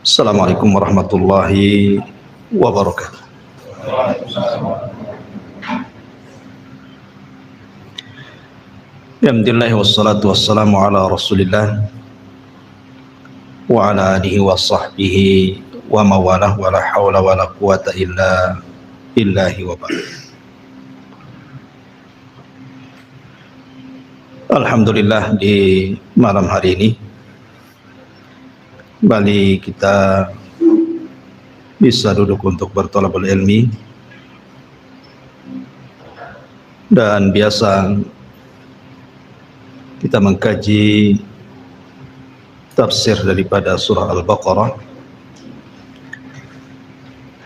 Assalamualaikum warahmatullahi wabarakatuh. Alhamdulillah wassalatu wassalamu ala Rasulillah wa ala alihi wa sahbihi wa mawalah wa la hawla wa la quwata illa billahi wa ba'd. Alhamdulillah, di malam hari ini kembali kita bisa duduk untuk bertolabul ilmi, dan biasa kita mengkaji tafsir daripada surah Al-Baqarah.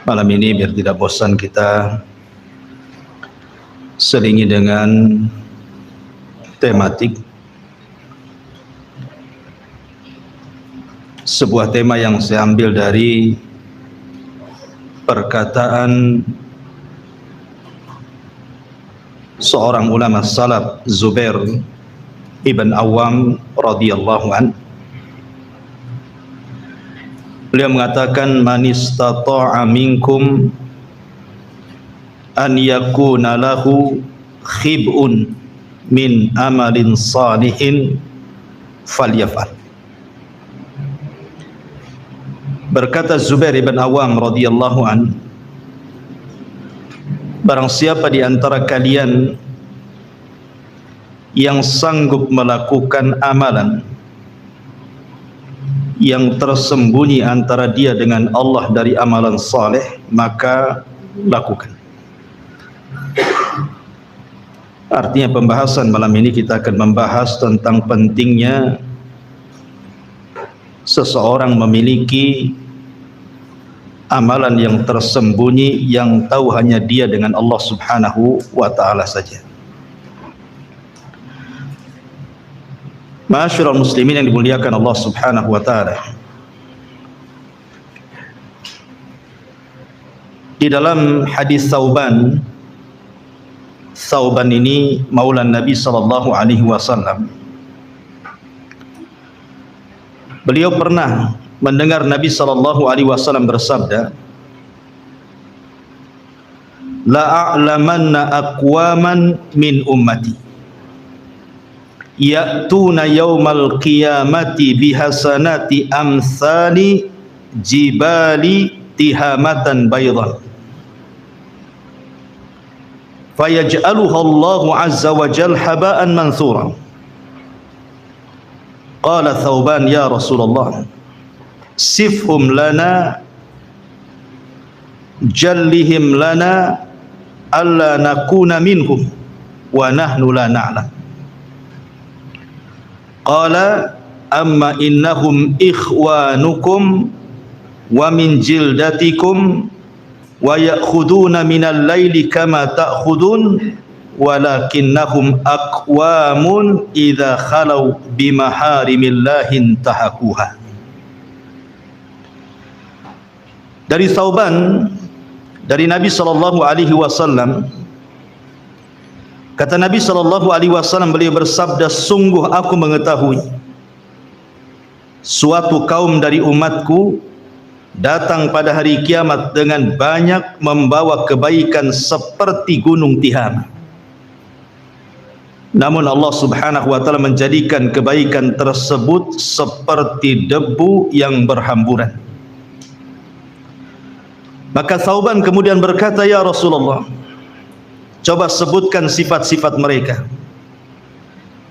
Malam ini biar tidak bosan kita selingi dengan tematik, sebuah tema yang saya ambil dari perkataan seorang ulama salaf, Zubair ibn Awam radhiyallahu an. Beliau mengatakan, man istata'a minkum an yakuna lahu khib'un min amalin salihin falyaf'al. Berkata Zubair ibn Awam radhiyallahu an, barang siapa di antara kalian yang sanggup melakukan amalan yang tersembunyi antara dia dengan Allah dari amalan saleh, maka lakukan. Artinya pembahasan malam ini kita akan membahas tentang pentingnya seseorang memiliki amalan yang tersembunyi yang tahu hanya dia dengan Allah Subhanahu wa ta'ala saja. Ma'asyiral muslimin yang dimuliakan Allah Subhanahu wa ta'ala, di dalam hadis Thauban ini maulan Nabi sallallahu alaihi wasallam, beliau pernah mendengar Nabi sallallahu alaihi wasallam bersabda, la a'lamanna aqwaman min ummati ya'tuna yaumal qiyamati bihasanati amsali jibali tihamatan baydan fayaj'aluha Allahu azza wa jalla haba'an mansura. Qala Thauban, ya Rasulullah, sifhum lana jallihim lana alla nakuna minhum wa nahnu la na'lam. Qala amma innahum ikhwanukum wa min jildatikum wa ya'khuduna minal laili kama ta'khudun walakinnahum aqwamun idza khalau bimaharimillahi intahakuha. Dari Thauban, dari Nabi sallallahu alaihi wasallam, kata Nabi sallallahu alaihi wasallam, beliau bersabda, sungguh aku mengetahui suatu kaum dari umatku datang pada hari kiamat dengan banyak membawa kebaikan seperti gunung Tihama. Namun Allah Subhanahu wa ta'ala menjadikan kebaikan tersebut seperti debu yang berhamburan. Maka Thauban kemudian berkata, ya Rasulullah, coba sebutkan sifat-sifat mereka,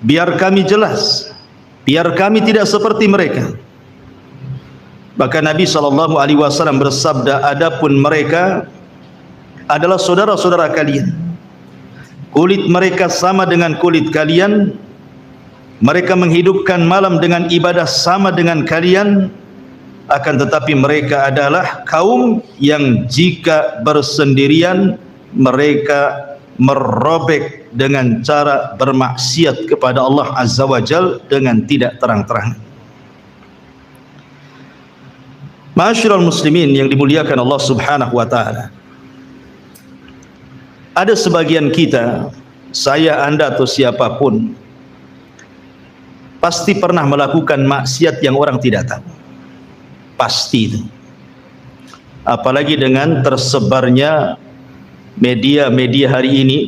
biar kami jelas, biar kami tidak seperti mereka. Maka Nabi sallallahu alaihi wasallam bersabda, adapun mereka adalah saudara-saudara kalian, kulit mereka sama dengan kulit kalian, mereka menghidupkan malam dengan ibadah sama dengan kalian, akan tetapi mereka adalah kaum yang jika bersendirian mereka merobek dengan cara bermaksiat kepada Allah Azza wa Jal dengan tidak terang-terang. Ma'asyiral muslimin yang dimuliakan Allah Subhanahu wa ta'ala, ada sebagian kita, saya, anda atau siapapun, pasti pernah melakukan maksiat yang orang tidak tahu. pasti itu. Apalagi dengan tersebarnya media-media hari ini,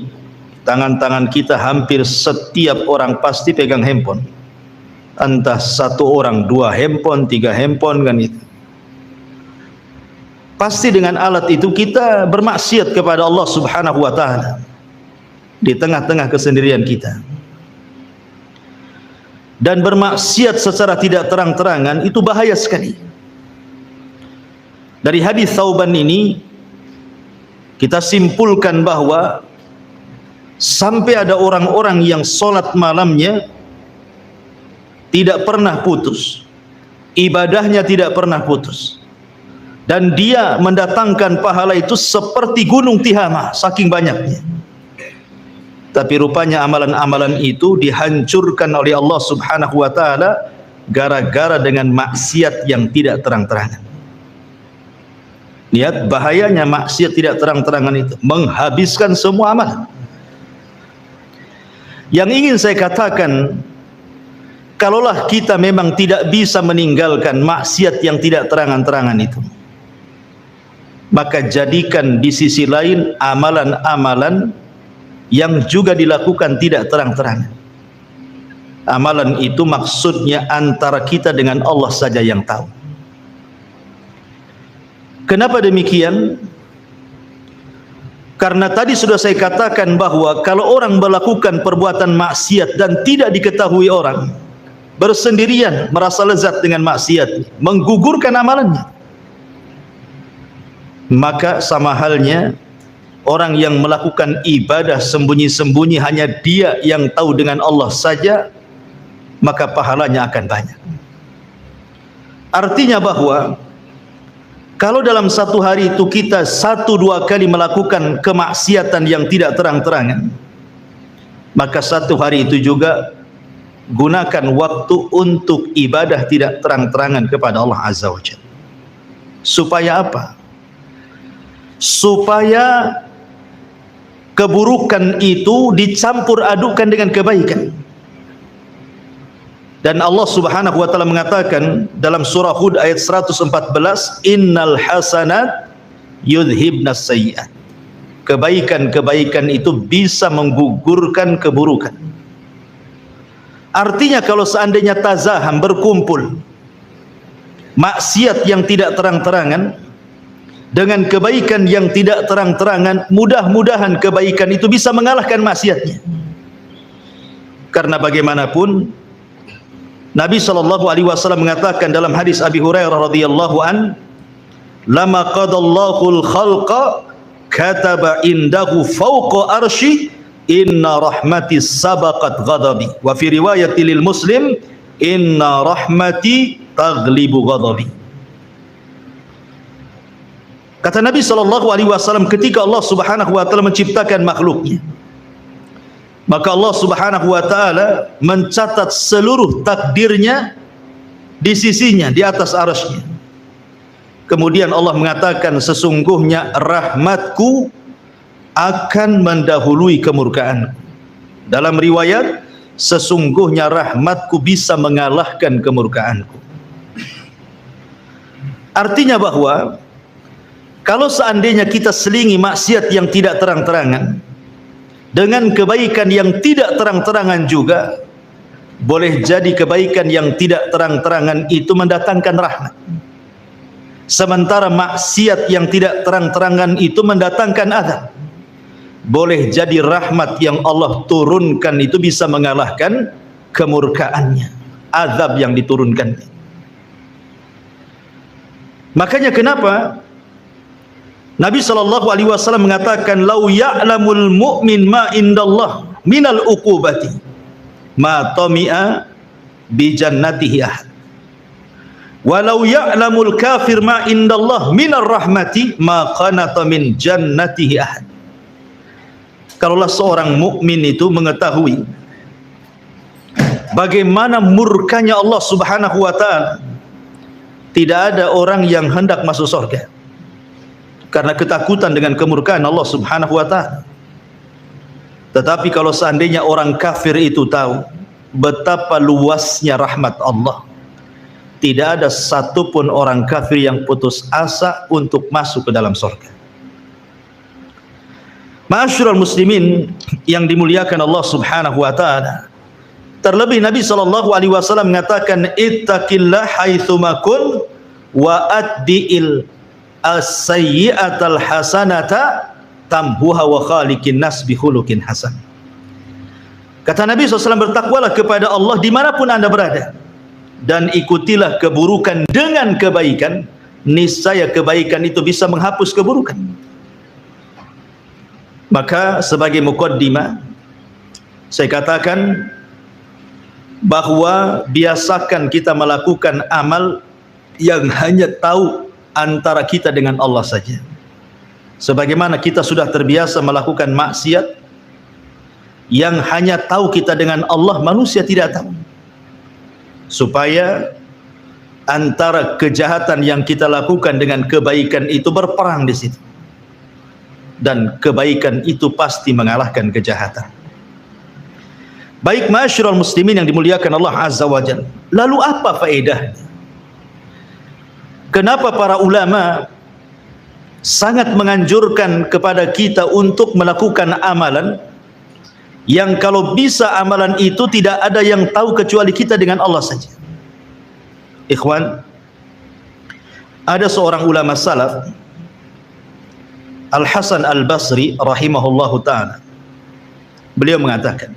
tangan-tangan kita hampir setiap orang pasti pegang handphone. Entah satu orang 2 handphone, 3 handphone kan itu. Pasti dengan alat itu kita bermaksiat kepada Allah Subhanahu wa taala di tengah-tengah kesendirian kita. Dan bermaksiat secara tidak terang-terangan itu bahaya sekali. Dari hadis Thauban ini kita simpulkan bahwa sampai ada orang-orang yang sholat malamnya tidak pernah putus, ibadahnya tidak pernah putus, dan dia mendatangkan pahala itu seperti gunung Tihama, saking banyaknya. Tapi rupanya amalan-amalan itu dihancurkan oleh Allah Subhanahu wa taala gara-gara dengan maksiat yang tidak terang-terangan. Lihat bahayanya maksiat tidak terang-terangan itu, menghabiskan semua amalan. Yang ingin saya katakan, kalaulah kita memang tidak bisa meninggalkan maksiat yang tidak terang-terangan itu, maka jadikan di sisi lain amalan-amalan yang juga dilakukan tidak terang-terangan. Amalan itu maksudnya antara kita dengan Allah saja yang tahu. Kenapa demikian? Karena tadi sudah saya katakan bahwa kalau orang melakukan perbuatan maksiat dan tidak diketahui orang, bersendirian merasa lezat dengan maksiat, menggugurkan amalannya, maka sama halnya orang yang melakukan ibadah sembunyi-sembunyi, hanya dia yang tahu dengan Allah saja, maka pahalanya akan banyak. Artinya bahwa kalau dalam satu hari itu kita 1-2 kali melakukan kemaksiatan yang tidak terang-terangan, maka satu hari itu juga gunakan waktu untuk ibadah tidak terang-terangan kepada Allah Azza wa Jalla. Supaya apa? Supaya keburukan itu dicampur adukan dengan kebaikan. Dan Allah Subhanahu wa taala mengatakan dalam surah Hud ayat 114, innal hasanat yudhibnas sayyi'at. Kebaikan-kebaikan itu bisa menggugurkan keburukan. Artinya kalau seandainya tazaham, berkumpul maksiat yang tidak terang-terangan dengan kebaikan yang tidak terang-terangan, mudah-mudahan kebaikan itu bisa mengalahkan maksiatnya. Karena bagaimanapun Nabi SAW mengatakan dalam hadis Abi Hurairah radhiyallahu an, lama qadallahu al-khalqa kataba indahu fawqa arsy inna rahmati sabaqat ghadabi, wa fi riwayati lil Muslim inna rahmati taghlibu ghadabi. Kata Nabi SAW, ketika Allah Subhanahu wa taala menciptakan makhluknya, maka Allah Subhanahu wa taala mencatat seluruh takdirnya di sisinya, di atas arasy-Nya. Kemudian Allah mengatakan, sesungguhnya rahmatku akan mendahului kemurkaan. Dalam riwayat, sesungguhnya rahmatku bisa mengalahkan kemurkaanku. Artinya bahwa kalau seandainya kita selingi maksiat yang tidak terang-terangan dengan kebaikan yang tidak terang-terangan juga, boleh jadi kebaikan yang tidak terang-terangan itu mendatangkan rahmat, sementara maksiat yang tidak terang-terangan itu mendatangkan azab. Boleh jadi rahmat yang Allah turunkan itu bisa mengalahkan kemurkaannya, azab yang diturunkan. Makanya kenapa Nabi SAW mengatakan, lau ya'lamul mu'min ma indallah minal uqubati ma tami'a bi jannatihi ahad, walau ya'lamul kafir ma indallah minar rahmati ma qanata min jannatihi ahad. Kalaulah seorang mukmin itu mengetahui bagaimana murkanya Allah Subhanahu wa taala, tidak ada orang yang hendak masuk surga karena ketakutan dengan kemurkaan Allah Subhanahu wa taala. Tetapi kalau seandainya orang kafir itu tahu betapa luasnya rahmat Allah, tidak ada satupun orang kafir yang putus asa untuk masuk ke dalam surga. Ma'asyiral muslimin yang dimuliakan Allah Subhanahu wa taala, terlebih Nabi SAW mengatakan, ittaqillah haitsuma kun wa addi'il as-sayyi'atal hasanata tamhuha wa khaliqin nas bi khuluqin hasan. Kata Nabi SAW, bertakwalah kepada Allah dimanapun anda berada, dan ikutilah keburukan dengan kebaikan, niscaya kebaikan itu bisa menghapus keburukan. Maka sebagai muqaddimah, saya katakan bahwa biasakan kita melakukan amal yang hanya tahu antara kita dengan Allah saja. Sebagaimana kita sudah terbiasa melakukan maksiat yang hanya tahu kita dengan Allah, manusia tidak tahu. Supaya antara kejahatan yang kita lakukan dengan kebaikan itu berperang di situ, dan kebaikan itu pasti mengalahkan kejahatan. Baik ma'asyiral muslimin yang dimuliakan Allah Azza wa Jalla, lalu apa faedahnya? Kenapa para ulama sangat menganjurkan kepada kita untuk melakukan amalan yang kalau bisa amalan itu tidak ada yang tahu kecuali kita dengan Allah saja? Ikhwan, ada seorang ulama salaf, Al-Hasan Al-Basri rahimahullahu ta'ala, beliau mengatakan,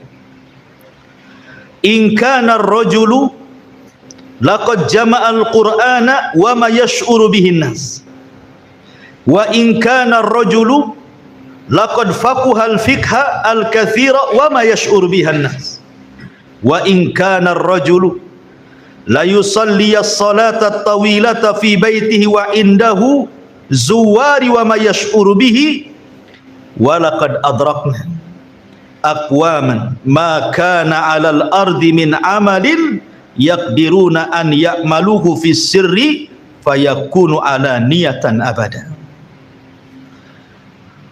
in kana ar-rajulu laqad jama'a al-Qur'ana wa ma yash'uru bihi an-nas, wa in kana ar-rajulu laqad faqaha al-fiqha al-katsira wa ma yash'uru bihi an-nas, wa in kana ar-rajulu la yusalli as-salata at-tawilata fi baitihi wa indahu zuwari wa ma yash'uru bihi, wa laqad adrakna aqwaman ma kana 'alal ardi min amalin yaqdiruna an ya'maluhu fi sirri fayakunu 'alaniyatan abada.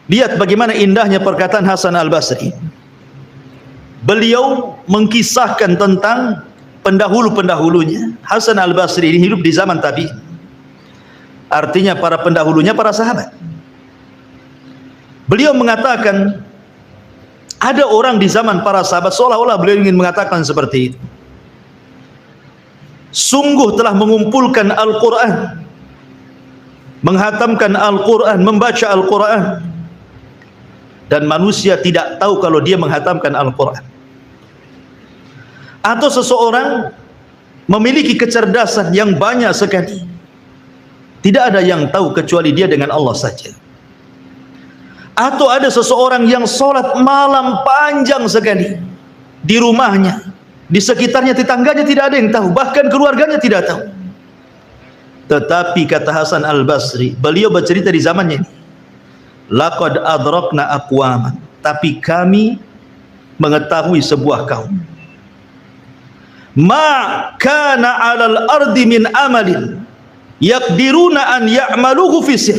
Lihat bagaimana indahnya perkataan Hasan Al-Basri. Beliau mengkisahkan tentang pendahulu-pendahulunya. Hasan Al-Basri ini hidup di zaman tabi'in, artinya para pendahulunya para sahabat. Beliau mengatakan ada orang di zaman para sahabat, seolah-olah beliau ingin mengatakan seperti itu, sungguh telah mengumpulkan Al-Quran, menghatamkan Al-Quran, membaca Al-Quran, dan manusia tidak tahu kalau dia menghatamkan Al-Quran. Atau seseorang memiliki kecerdasan yang banyak sekali, tidak ada yang tahu kecuali dia dengan Allah saja. Atau ada seseorang yang sholat malam panjang sekali di rumahnya, di sekitarnya, tetangganya tidak ada yang tahu, bahkan keluarganya tidak tahu. Tetapi kata Hasan Al-Basri, beliau bercerita di zamannya ini, laqad adrakna aqwaman, tapi kami mengetahui sebuah kaum, ma kana 'alal ardi min amalin yaqdiruna an ya'maluhu fi sir.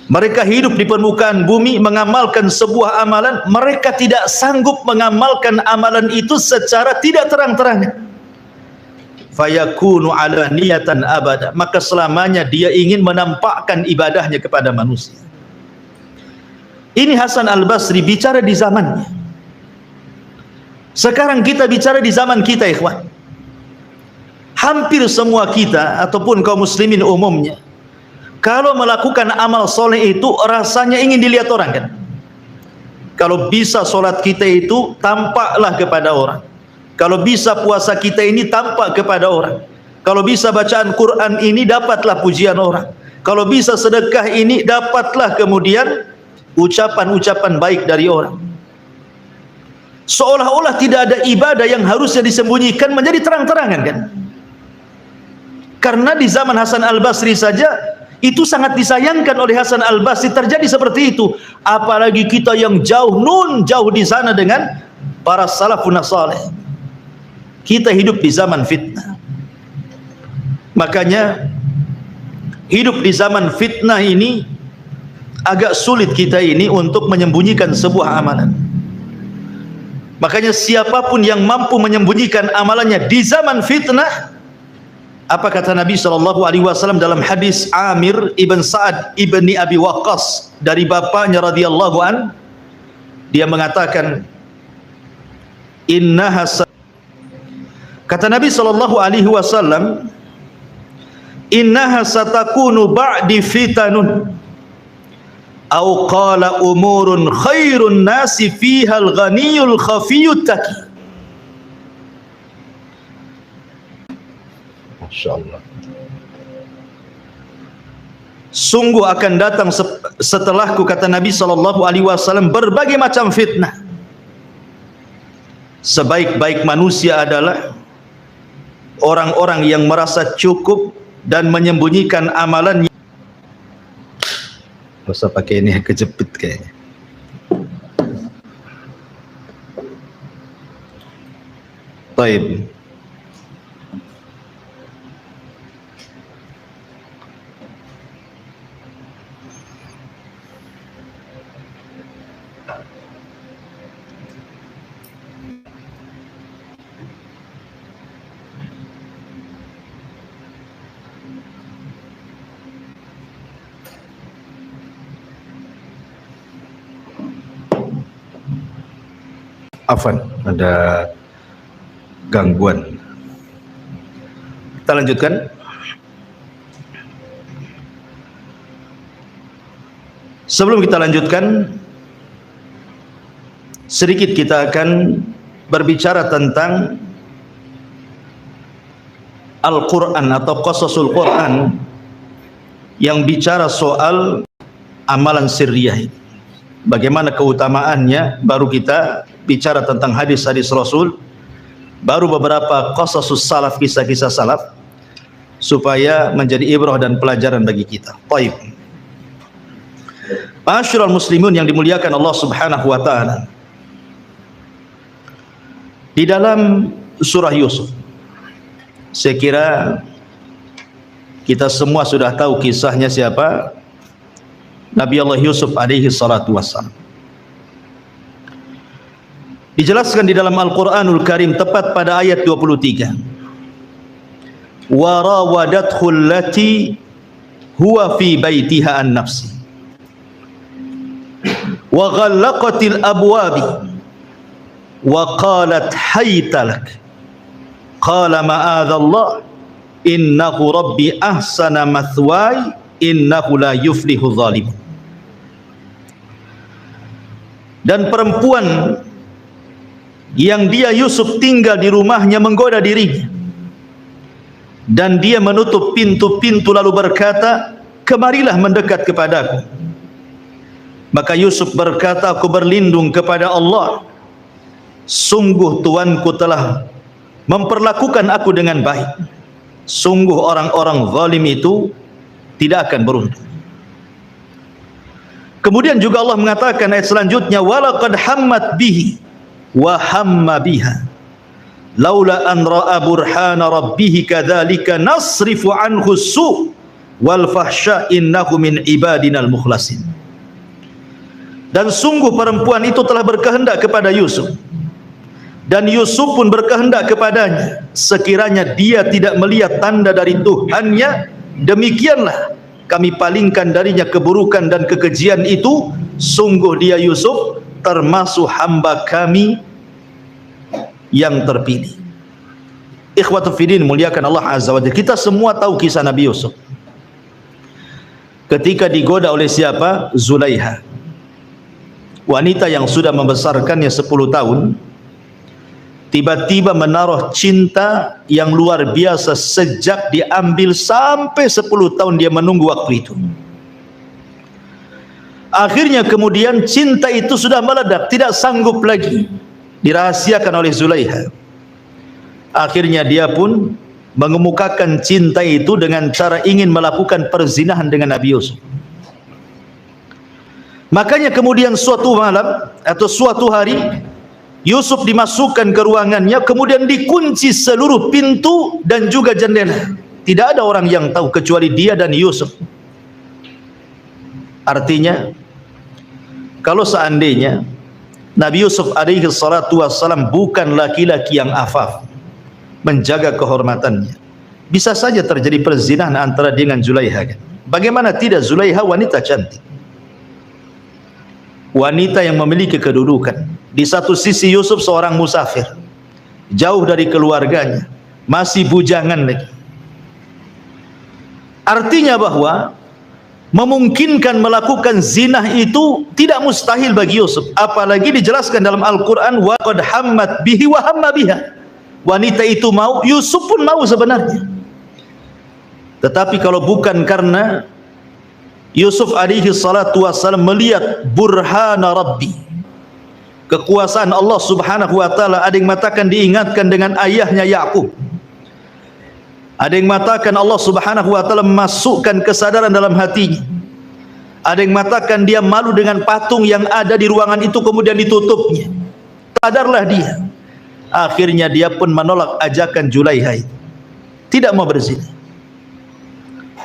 Mereka hidup di permukaan bumi mengamalkan sebuah amalan, mereka tidak sanggup mengamalkan amalan itu secara tidak terang-terangan. Fayakunu 'alaniyatan abada, maka selamanya dia ingin menampakkan ibadahnya kepada manusia. Ini Hasan Al-Basri bicara di zamannya. Sekarang kita bicara di zaman kita, ikhwan. Hampir semua kita ataupun kaum muslimin umumnya, kalau melakukan amal soleh itu rasanya ingin dilihat orang, kan? Kalau bisa solat kita itu tampaklah kepada orang. Kalau bisa puasa kita ini tampak kepada orang. Kalau bisa bacaan Quran ini dapatlah pujian orang. Kalau bisa sedekah ini dapatlah kemudian ucapan-ucapan baik dari orang. Seolah-olah tidak ada ibadah yang harusnya disembunyikan menjadi terang-terangan, kan? Karena di zaman Hasan Al-Basri saja itu sangat disayangkan oleh Hasan Al-Basri terjadi seperti itu, apalagi kita yang jauh di sana dengan para salafun saleh. Kita hidup di zaman fitnah. Makanya hidup di zaman fitnah ini agak sulit kita ini untuk menyembunyikan sebuah amalan. Makanya siapapun yang mampu menyembunyikan amalannya di zaman fitnah, Apa kata Nabi SAW dalam hadis Amir ibn Sa'ad ibni Abi Waqqas dari bapaknya radhiyallahu an? Dia mengatakan, kata Nabi SAW, innaha satakunu ba'di fitanun, au qala umurun khairun nasi fiha al-ghaniyul khafiyut taqi. Masyaallah. Sungguh akan datang setelahku, kata Nabi SAW, berbagai macam fitnah. Sebaik-baik manusia adalah orang-orang yang merasa cukup dan menyembunyikan amalannya. Gak usah pakai ini, kejepit kayaknya. Baik. Afwan, ada gangguan. Kita lanjutkan. Sebelum kita lanjutkan, sedikit kita akan berbicara tentang Al-Quran atau Qasasul Quran yang bicara soal amalan sirriyah. Bagaimana keutamaannya, baru kita bicara tentang hadis-hadis Rasul, baru beberapa qasasus salaf, kisah-kisah salaf, supaya menjadi ibrah dan pelajaran bagi kita. Baik. Ma'asyiral muslimun yang dimuliakan Allah Subhanahu wa taala. Di dalam surah Yusuf, saya kira kita semua sudah tahu kisahnya siapa? Nabi Allah Yusuf alaihi salatu wassalam. Dijelaskan di dalam Al-Quranul Karim tepat pada ayat 23. Wa rawadathu allati huwa fi baitiha an nafsi wa ghallaqatil abwabi wa qalat hayta lak qala ma'adallah innahu rabbi ahsana mathwaya innahu la yuflihu zalimun. Dan perempuan yang dia Yusuf tinggal di rumahnya menggoda dirinya, dan dia menutup pintu-pintu lalu berkata, kemarilah mendekat kepadaku. Maka Yusuf berkata, aku berlindung kepada Allah, sungguh tuanku telah memperlakukan aku dengan baik. Sungguh orang-orang zalim itu tidak akan beruntung. Kemudian juga Allah mengatakan ayat selanjutnya, walaqad hammat bihi wa hamma biha laula an ra'a burhana rabbih kadzalika nasrifu anhu su' wal fahsya innahu min ibadinal mukhlasin. Dan sungguh perempuan itu telah berkehendak kepada Yusuf, dan Yusuf pun berkehendak kepadanya, sekiranya dia tidak melihat tanda dari Tuhannya, demikianlah kami palingkan darinya keburukan dan kekejian itu. Sungguh dia Yusuf termasuk hamba kami yang terpilih. Ikhwatu fiddin, muliakan Allah Azza wa Jalla. Kita semua tahu kisah Nabi Yusuf ketika digoda oleh siapa? Zulaiha, wanita yang sudah membesarkannya 10 tahun, tiba-tiba menaruh cinta yang luar biasa. Sejak diambil sampai 10 tahun dia menunggu waktu itu. Akhirnya kemudian cinta itu sudah meledak, tidak sanggup lagi dirahasiakan oleh Zulaiha. Akhirnya dia pun mengemukakan cinta itu dengan cara ingin melakukan perzinahan dengan Nabi Yusuf. Makanya kemudian suatu malam atau suatu hari Yusuf dimasukkan ke ruangannya, kemudian dikunci seluruh pintu dan juga jendela. Tidak ada orang yang tahu kecuali dia dan Yusuf. Artinya, kalau seandainya Nabi Yusuf alaihi salatu wassalam bukan laki-laki yang afaf, menjaga kehormatannya, bisa saja terjadi perzinahan antara dia dengan Zulaiha kan? Bagaimana tidak, Zulaiha wanita cantik, wanita yang memiliki kedudukan. Di satu sisi Yusuf seorang musafir, jauh dari keluarganya, masih bujangan lagi. Artinya bahwa memungkinkan melakukan zina itu tidak mustahil bagi Yusuf. Apalagi dijelaskan dalam Al-Quran, wa qad hammat bihi wa hamma biha. Wanita itu mau, Yusuf pun mau sebenarnya. Tetapi kalau bukan karena Yusuf alaihi salatu wassalam melihat burhana Rabbi, kekuasaan Allah subhanahu wa ta'ala, ada yang mengatakan diingatkan dengan ayahnya Ya'qub, ada yang mengatakan Allah subhanahu wa ta'ala memasukkan kesadaran dalam hatinya, ada yang mengatakan dia malu dengan patung yang ada di ruangan itu kemudian ditutupnya. Sadarlah dia, akhirnya dia pun menolak ajakan Zulaiha itu, tidak mau berzina.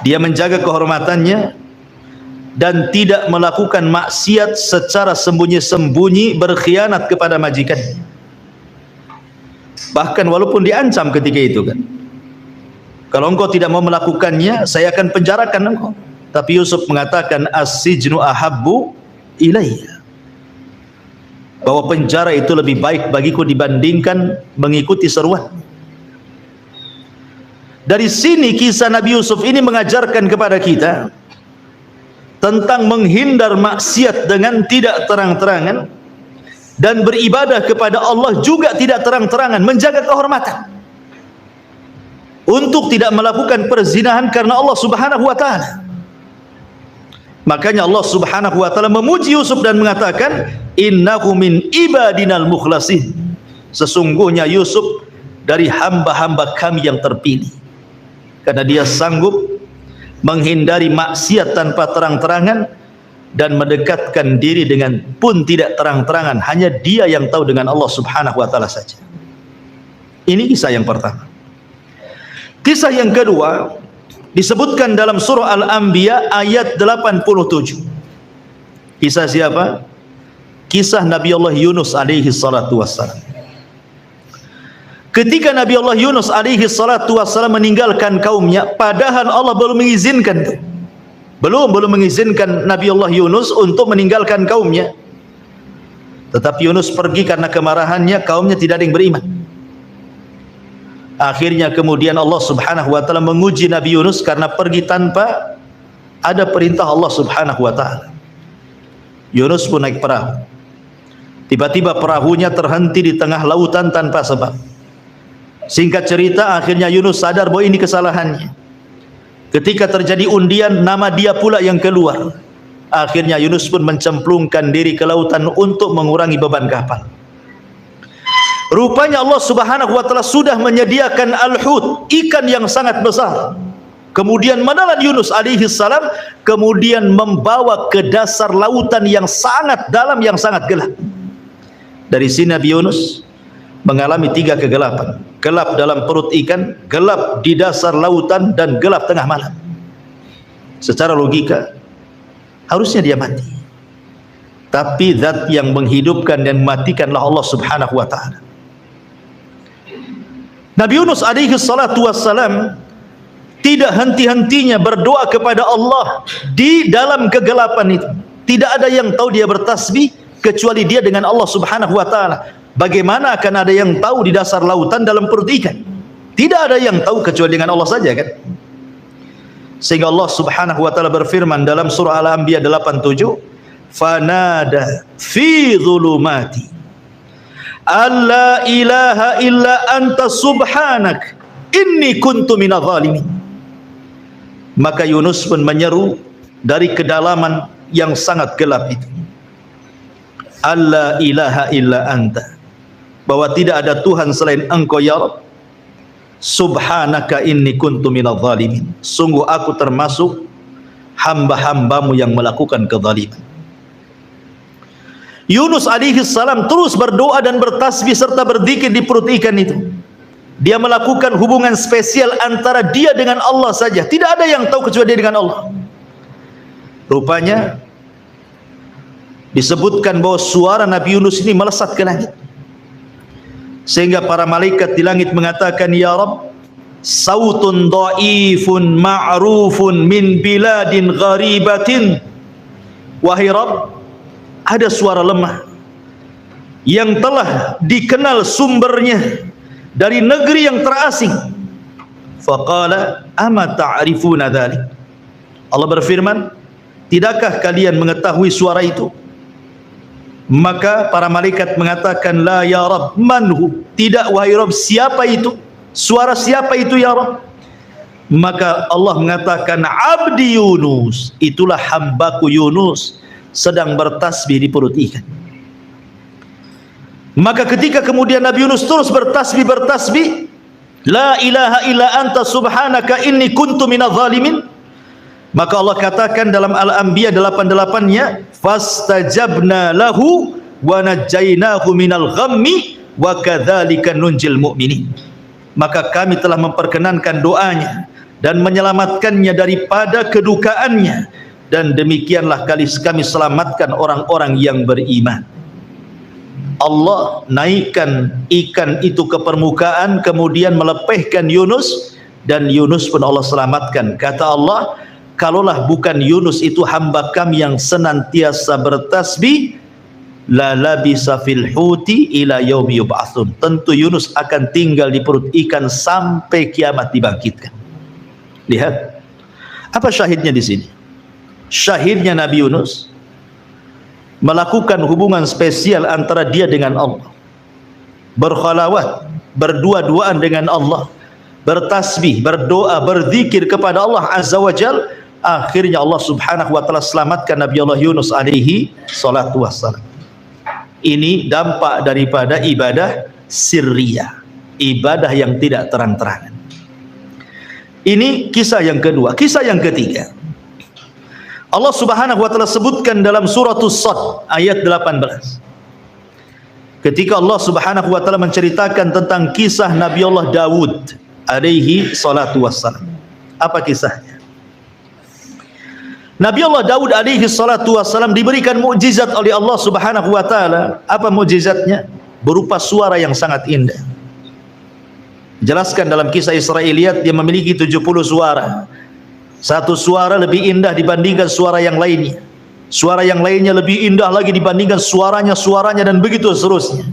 Dia menjaga kehormatannya dan tidak melakukan maksiat secara sembunyi-sembunyi, berkhianat kepada majikannya. Bahkan walaupun diancam ketika itu kan, kalau engkau tidak mau melakukannya, saya akan penjarakan engkau. Tapi Yusuf mengatakan, as-sijnu ahabbu ilayya, bahwa penjara itu lebih baik bagiku dibandingkan mengikuti seruan. Dari sini kisah Nabi Yusuf ini mengajarkan kepada kita tentang menghindar maksiat dengan tidak terang-terangan, dan beribadah kepada Allah juga tidak terang-terangan, menjaga kehormatan, untuk tidak melakukan perzinahan karena Allah subhanahu wa ta'ala. Makanya Allah subhanahu wa ta'ala memuji Yusuf dan mengatakan, innahu min ibadinal mukhlasin, sesungguhnya Yusuf dari hamba-hamba kami yang terpilih. Karena dia sanggup menghindari maksiat tanpa terang-terangan dan mendekatkan diri dengan pun tidak terang-terangan, hanya dia yang tahu dengan Allah subhanahu wa ta'ala saja. Ini kisah yang pertama. Kisah yang kedua disebutkan dalam surah Al-Anbiya ayat 87. Kisah siapa? Kisah Nabi Allah Yunus alaihi salatu wassalam. Ketika Nabi Allah Yunus alaihi salatu wassalam meninggalkan kaumnya, padahal Allah belum mengizinkan, belum mengizinkan Nabi Allah Yunus untuk meninggalkan kaumnya. Tetapi Yunus pergi karena kemarahannya, kaumnya tidak ada yang beriman. Akhirnya kemudian Allah subhanahu wa ta'ala menguji Nabi Yunus karena pergi tanpa ada perintah Allah subhanahu wa ta'ala. Yunus pun naik perahu, tiba-tiba perahunya terhenti di tengah lautan tanpa sebab. Singkat cerita, akhirnya Yunus sadar bahwa ini kesalahannya. Ketika terjadi undian, nama dia pula yang keluar. Akhirnya Yunus pun mencemplungkan diri ke lautan untuk mengurangi beban kapal. Rupanya Allah subhanahu wa ta'ala sudah menyediakan al-hut, ikan yang sangat besar. Kemudian menelan Yunus alaihi salam, kemudian membawa ke dasar lautan yang sangat dalam, yang sangat gelap. Dari sini Nabi Yunus mengalami 3 kegelapan: gelap dalam perut ikan, gelap di dasar lautan, dan gelap tengah malam. Secara logika harusnya dia mati, tapi zat yang menghidupkan dan mematikanlah Allah subhanahu wa ta'ala. Nabi Yunus alaihi salatu wassalam tidak henti-hentinya berdoa kepada Allah di dalam kegelapan itu. Tidak ada yang tahu dia bertasbih kecuali dia dengan Allah subhanahu wa ta'ala. Bagaimana akan ada yang tahu di dasar lautan dalam perut ikan? Tidak ada yang tahu kecuali dengan Allah saja kan? Sehingga Allah subhanahu wa ta'ala berfirman dalam surah Al-Anbiya 87, fanada fi dhulumati alla ilaha illa anta subhanak inni kuntu minadh dhalimin. Maka Yunus pun menyeru dari kedalaman yang sangat gelap itu, alla ilaha illa anta, bahwa tidak ada Tuhan selain engkau ya Rabb, subhanaka inni kuntu minadh dhalimin, sungguh aku termasuk hamba-hambamu yang melakukan kezaliman. Yunus alaihi salam terus berdoa dan bertasbih serta berzikir di perut ikan itu. Dia melakukan hubungan spesial antara dia dengan Allah saja, tidak ada yang tahu kecuali dia dengan Allah. Rupanya disebutkan bahwa suara Nabi Yunus ini melesat ke langit, sehingga para malaikat di langit mengatakan, ya Rabb, sautun dhaifun ma'rufun min biladin gharibatin. Wahai Rabb, ada suara lemah yang telah dikenal sumbernya dari negeri yang terasing. Faqala ama ta'rifuna dzalik. Allah berfirman, tidakkah kalian mengetahui suara itu? Maka para malaikat mengatakan, la ya Rabb, manhu? Tidak wahai Rabb, siapa itu? Suara siapa itu ya Rabb? Maka Allah mengatakan, abdi Yunus, itulah hambaku Yunus sedang bertasbih di perut ikan. Maka ketika kemudian Nabi Yunus terus bertasbih, la ilaha illa anta subhanaka inni kuntu minadh dhalimin, maka Allah katakan dalam Al-Anbiya 88-nya, fastajabna lahu wa najjaynahu minal ghammi wa kadzalika nunjil mu'minin. Maka kami telah memperkenankan doanya dan menyelamatkannya daripada kedukaannya, dan demikianlah kami selamatkan orang-orang yang beriman. Allah naikkan ikan itu ke permukaan, kemudian melepehkan Yunus, dan Yunus pun Allah selamatkan. Kata Allah, kalaulah bukan Yunus itu hamba kami yang senantiasa bertasbih, la labisa fil huti ila yaumi yub'atsun. Tentu Yunus akan tinggal di perut ikan sampai kiamat dibangkitkan. Lihat, apa syahidnya di sini? Syahidnya Nabi Yunus melakukan hubungan spesial antara dia dengan Allah, berkhalawat, berdua-duaan dengan Allah, bertasbih, berdoa, berzikir kepada Allah Azza wa Jal. Akhirnya Allah Subhanahu wa taala selamatkan Nabi Allah Yunus alaihi salatu wassalam. Ini dampak daripada ibadah sirriyah, ibadah yang tidak terang-terangan. Ini kisah yang kedua. Kisah yang ketiga, Allah Subhanahu wa taala sebutkan dalam surah As-Sadd ayat 18. Ketika Allah Subhanahu wa taala menceritakan tentang kisah Nabi Allah Dawud alaihi salatu wassalam. Apa kisahnya? Nabi Allah Dawud alaihi salatu wassalam diberikan mukjizat oleh Allah Subhanahu wa taala. Apa mukjizatnya? Berupa suara yang sangat indah. Jelaskan dalam kisah Israiliyat, dia memiliki 70 suara. Satu suara lebih indah dibandingkan suara yang lainnya. Suara yang lainnya lebih indah lagi dibandingkan suaranya, dan begitu seterusnya.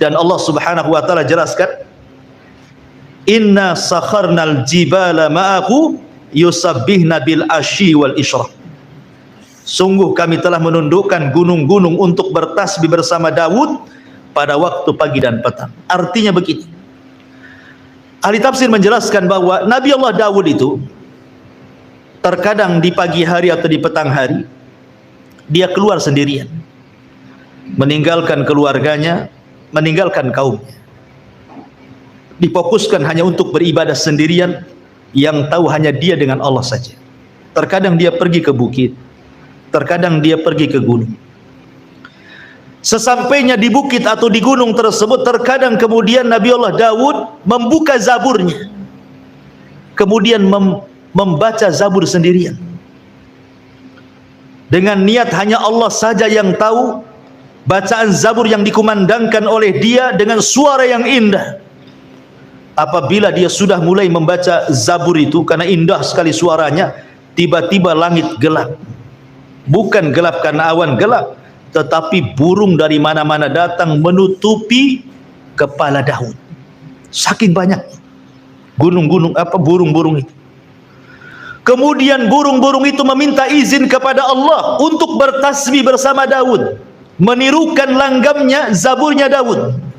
Dan Allah Subhanahu wa taala jelaskan, inna sakharnal jibala ma'ahu yusabbihna bil asyi wal isyraq. Sungguh kami telah menundukkan gunung-gunung untuk bertasbih bersama Daud pada waktu pagi dan petang. Artinya begini, ahli tafsir menjelaskan bahwa Nabi Allah Daud itu terkadang di pagi hari atau di petang hari dia keluar sendirian, meninggalkan keluarganya, meninggalkan kaumnya, difokuskan hanya untuk beribadah sendirian, yang tahu hanya dia dengan Allah saja. Terkadang dia pergi ke bukit, terkadang dia pergi ke gunung. Sesampainya di bukit atau di gunung tersebut, terkadang kemudian Nabi Allah Dawud membuka zaburnya, kemudian membaca zabur sendirian, dengan niat hanya Allah saja yang tahu bacaan zabur yang dikumandangkan oleh dia dengan suara yang indah. Apabila dia sudah mulai membaca zabur itu, karena indah sekali suaranya, tiba-tiba langit gelap. Bukan gelap karena awan gelap, tetapi burung dari mana-mana datang menutupi kepala Daud. Saking banyak gunung-gunung, burung-burung itu. Kemudian burung-burung itu meminta izin kepada Allah untuk bertasbih bersama Daud, menirukan langgamnya, zaburnya Daud.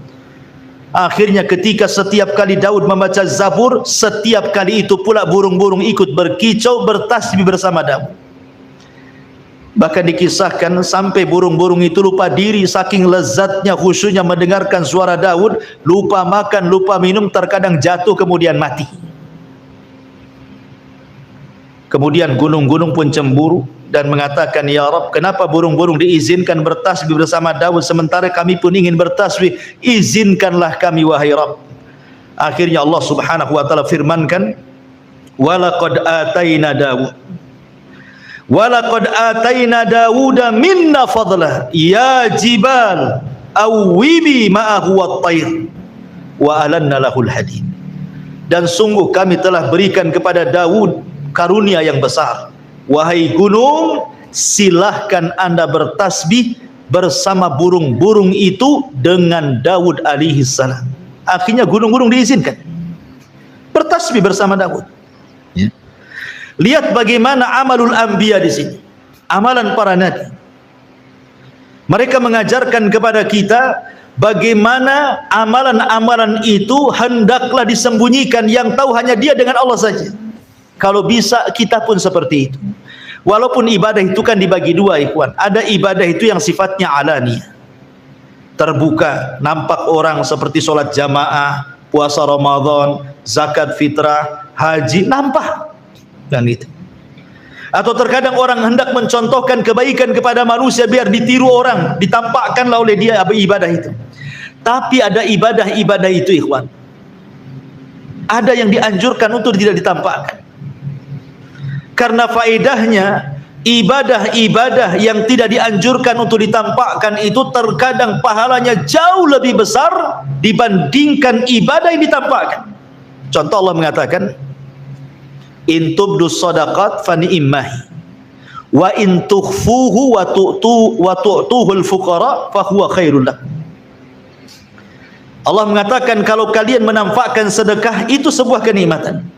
Akhirnya ketika setiap kali Daud membaca zabur, setiap kali itu pula burung-burung ikut berkicau, bertasbih bersama Daud. Bahkan dikisahkan sampai burung-burung itu lupa diri, saking lezatnya, khusyuknya mendengarkan suara Daud, lupa makan, lupa minum, terkadang jatuh kemudian mati. Kemudian gunung-gunung pun cemburu dan mengatakan, ya Rabb, kenapa burung-burung diizinkan bertasbih bersama Daud sementara kami pun ingin bertasbih? Izinkanlah kami wahai Rabb. Akhirnya Allah Subhanahu wa taala firmankan, walaqad ataina Daud Dawuda minna fadlah ya jibal awwibi ma'ahu wat-tayr wa alanna lahul hadid. Dan sungguh kami telah berikan kepada Daud karunia yang besar. Wahai gunung, silahkan anda bertasbih bersama burung-burung itu dengan Daud alaihi salam. Akhirnya gunung-gunung diizinkan bertasbih bersama Daud. Ya. Lihat bagaimana amalul anbiya di sini, amalan para nabi. Mereka mengajarkan kepada kita bagaimana amalan-amalan itu hendaklah disembunyikan, yang tahu hanya dia dengan Allah saja. Kalau bisa kita pun seperti itu. Walaupun ibadah itu kan dibagi dua, ikhwan. Ada ibadah itu yang sifatnya alani, terbuka, nampak orang, seperti sholat jamaah, puasa Ramadan, zakat fitrah, haji, nampak. Dan itu. Atau terkadang orang hendak mencontohkan kebaikan kepada manusia biar ditiru orang, ditampakkanlah oleh dia ibadah itu. Tapi ada ibadah-ibadah itu, ikhwan, ada yang dianjurkan untuk tidak ditampakkan. Karena faedahnya ibadah-ibadah yang tidak dianjurkan untuk ditampakkan itu terkadang pahalanya jauh lebih besar dibandingkan ibadah yang ditampakkan. Contoh, Allah mengatakan, in tubdus sadaqat fa ni'mahi wa in tukhfuhu wa tu'tuhul fuqara fa huwa khairul lakum. Allah mengatakan kalau kalian menampakkan sedekah itu sebuah kenikmatan.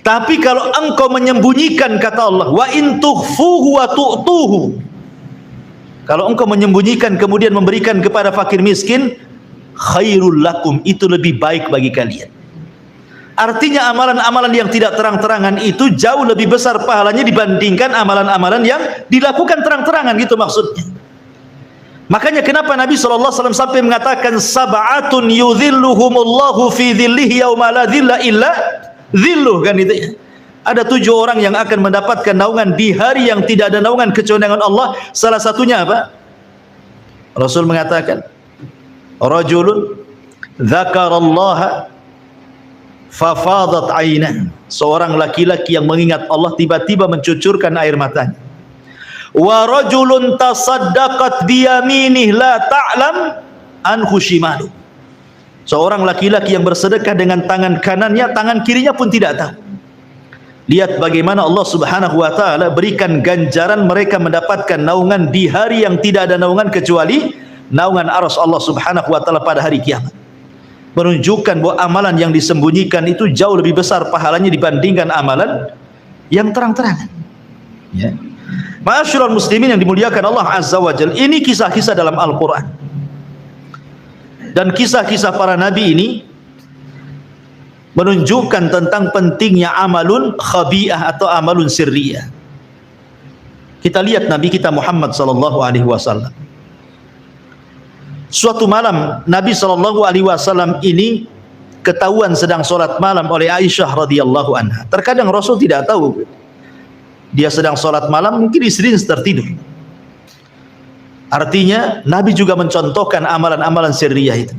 Tapi kalau engkau menyembunyikan, kata Allah, wa in tukhfuhu wa tu'tuhu, kalau engkau menyembunyikan kemudian memberikan kepada fakir miskin, khairul lakum, itu lebih baik bagi kalian. Artinya amalan-amalan yang tidak terang-terangan itu jauh lebih besar pahalanya dibandingkan amalan-amalan yang dilakukan terang-terangan, gitu maksudnya. Makanya kenapa Nabi SAW sampai mengatakan sab'atun yudhilluhumullahu fi dhillihi yauma la dhilla illa dhilluh, kan itu ya. Ada 7 orang yang akan mendapatkan naungan di hari yang tidak ada naungan kecuali dengan Allah. Salah satunya apa? Rasul mengatakan, rajulun dzakarallaha fafadat ainah, seorang laki-laki yang mengingat Allah tiba-tiba mencucurkan air matanya. Wa rajulun tasaddaqat biyaminih la ta'lam anhu shimalu, seorang laki-laki yang bersedekah dengan tangan kanannya, tangan kirinya pun tidak tahu. Lihat bagaimana Allah Subhanahu wa taala berikan ganjaran mereka mendapatkan naungan di hari yang tidak ada naungan kecuali naungan arsy Allah Subhanahu wa taala pada hari kiamat. Menunjukkan bahwa amalan yang disembunyikan itu jauh lebih besar pahalanya dibandingkan amalan yang terang-terangan. Ya. Ma'asyiral muslimin yang dimuliakan Allah Azza wa Jalla, ini kisah-kisah dalam Al-Quran. Dan kisah-kisah para nabi ini menunjukkan tentang pentingnya amalun khabi'ah atau amalun sirriyah. Kita lihat Nabi kita Muhammad sallallahu alaihi wasallam. Suatu malam Nabi SAW ini ketahuan sedang sholat malam oleh Aisyah radhiyallahu anha. Terkadang Rasul tidak tahu dia sedang sholat malam, mungkin istrinya tertidur. Artinya Nabi juga mencontohkan amalan-amalan sirriyah itu.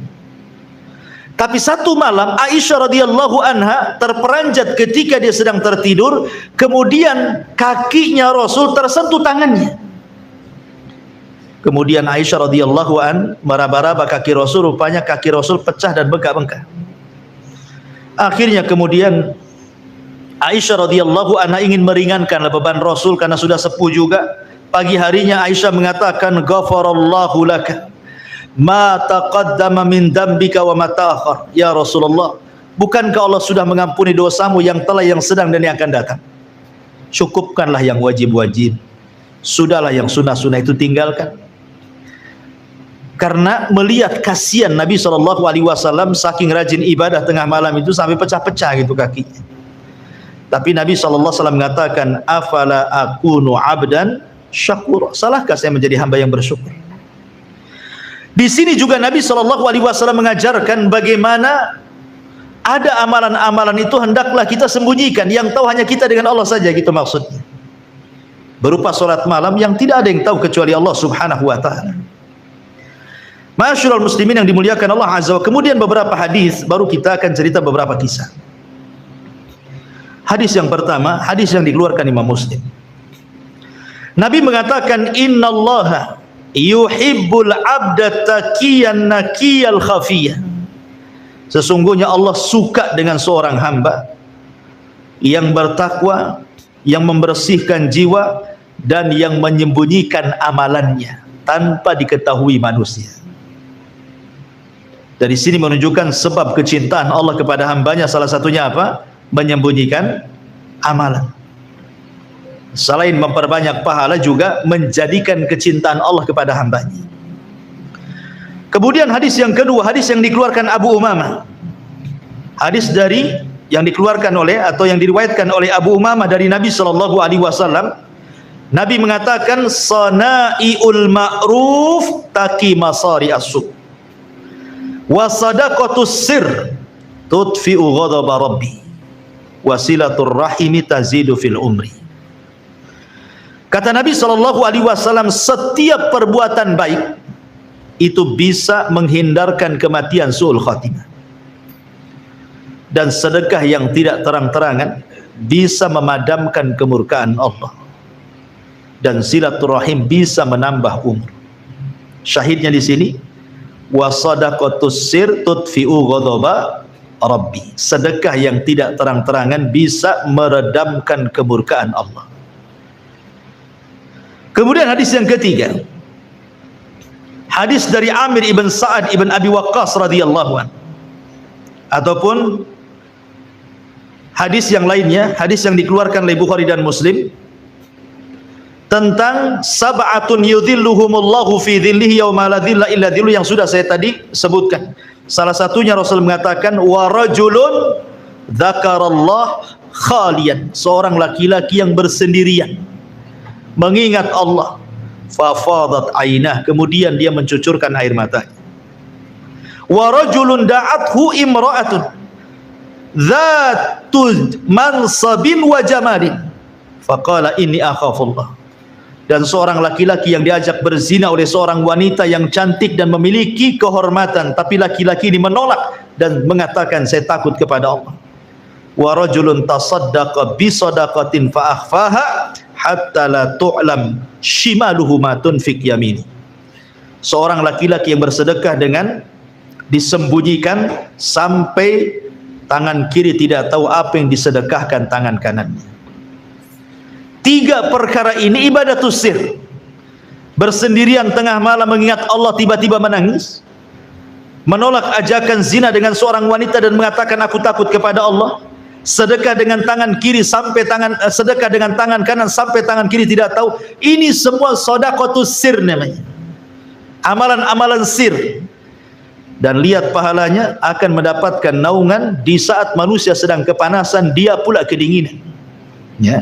Tapi satu malam Aisyah radhiyallahu anha terperanjat ketika dia sedang tertidur, kemudian kakinya Rasul tersentuh tangannya. Kemudian Aisyah radhiyallahu an meraba-raba kaki Rasul, rupanya kaki Rasul pecah dan bengkak-bengkak. Akhirnya kemudian Aisyah radhiyallahu anha ingin meringankan beban Rasul karena sudah sepuh juga. Pagi harinya Aisyah mengatakan, ghafarallahu laka ma taqaddama min dambika wa ma ta'akhkhar. Ya Rasulullah, bukankah Allah sudah mengampuni dosamu yang telah, yang sedang dan yang akan datang? Cukupkanlah yang wajib-wajib, sudahlah yang sunnah-sunnah itu tinggalkan. Karena melihat kasihan Nabi SAW saking rajin ibadah tengah malam itu sampai pecah-pecah gitu kakinya. Tapi Nabi SAW mengatakan, afala akunu abdan syakur, salahkah saya menjadi hamba yang bersyukur? Di sini juga Nabi SAW mengajarkan bagaimana ada amalan-amalan itu hendaklah kita sembunyikan, yang tahu hanya kita dengan Allah saja, gitu maksudnya. Berupa sholat malam yang tidak ada yang tahu kecuali Allah Subhanahu wa ta'ala. Ma'asyiral muslimin yang dimuliakan Allah Azza wa. Kemudian beberapa hadis, baru kita akan cerita beberapa kisah. Hadis yang pertama, hadis yang dikeluarkan Imam Muslim. Nabi mengatakan, innallaha yuhibbul abda taqiyan naqiyal khafiyah. Sesungguhnya Allah suka dengan seorang hamba yang bertakwa, yang membersihkan jiwa, dan yang menyembunyikan amalannya tanpa diketahui manusia. Dari sini menunjukkan sebab kecintaan Allah kepada hambanya, salah satunya apa? Menyembunyikan amalan. Selain memperbanyak pahala, juga menjadikan kecintaan Allah kepada hambanya. Kemudian hadis yang kedua, hadis yang dikeluarkan Abu Umamah. Hadis yang dikeluarkan oleh atau yang diriwayatkan oleh Abu Umamah dari Nabi SAW. Nabi mengatakan, "Sana'iul ma'ruf taqi masari as-su, wa sadaqatus sir tudfi'u ghadaba rabbi, wa silatur rahimi tazidu fil umri." Kata Nabi SAW, setiap perbuatan baik itu bisa menghindarkan kematian su'ul khatimah, dan sedekah yang tidak terang-terangan bisa memadamkan kemurkaan Allah, dan silaturahim bisa menambah umur. Syahidnya di sini, wa sadaqatus sir tudfi'u ghadaba rabbi, sedekah yang tidak terang-terangan bisa meredamkan kemurkaan Allah. Kemudian hadis yang ketiga, hadis dari Amir ibn Sa'ad ibn Abi Waqqas radhiyallahu anhu, ataupun hadis yang lainnya, hadis yang dikeluarkan oleh Bukhari dan Muslim, tentang sab'atun yudhilluhumullahu fi dhillihi yauma la dhilla illa dhilluh, yang sudah saya tadi sebutkan. Salah satunya Rasul mengatakan, wa rajulun dzakarallah khalian, seorang laki-laki yang bersendirian mengingat Allah, fa fadat ainah, kemudian dia mencucurkan air matanya. Wa rajulun da'athu imra'atun dzatu mansabin wa jamalin faqala inni akhafullah, dan seorang laki-laki yang diajak berzina oleh seorang wanita yang cantik dan memiliki kehormatan, tapi laki-laki ini menolak dan mengatakan, saya takut kepada Allah. Wa rajulun tasaddaqa bi sadaqatin fa akhfaha hatta la tu'lam shimaluhu ma tunfiq yamini, seorang laki-laki yang bersedekah dengan disembunyikan sampai tangan kiri tidak tahu apa yang disedekahkan tangan kanannya. Tiga perkara ini ibadatus sir. Bersendirian tengah malam mengingat Allah, tiba-tiba menangis, menolak ajakan zina dengan seorang wanita dan mengatakan aku takut kepada Allah, sedekah dengan tangan kiri sampai sedekah dengan tangan kanan sampai tangan kiri tidak tahu. Ini semua sedekahtus sir namanya, amalan-amalan sir. Dan lihat pahalanya, akan mendapatkan naungan di saat manusia sedang kepanasan, dia pula kedinginan. Ya,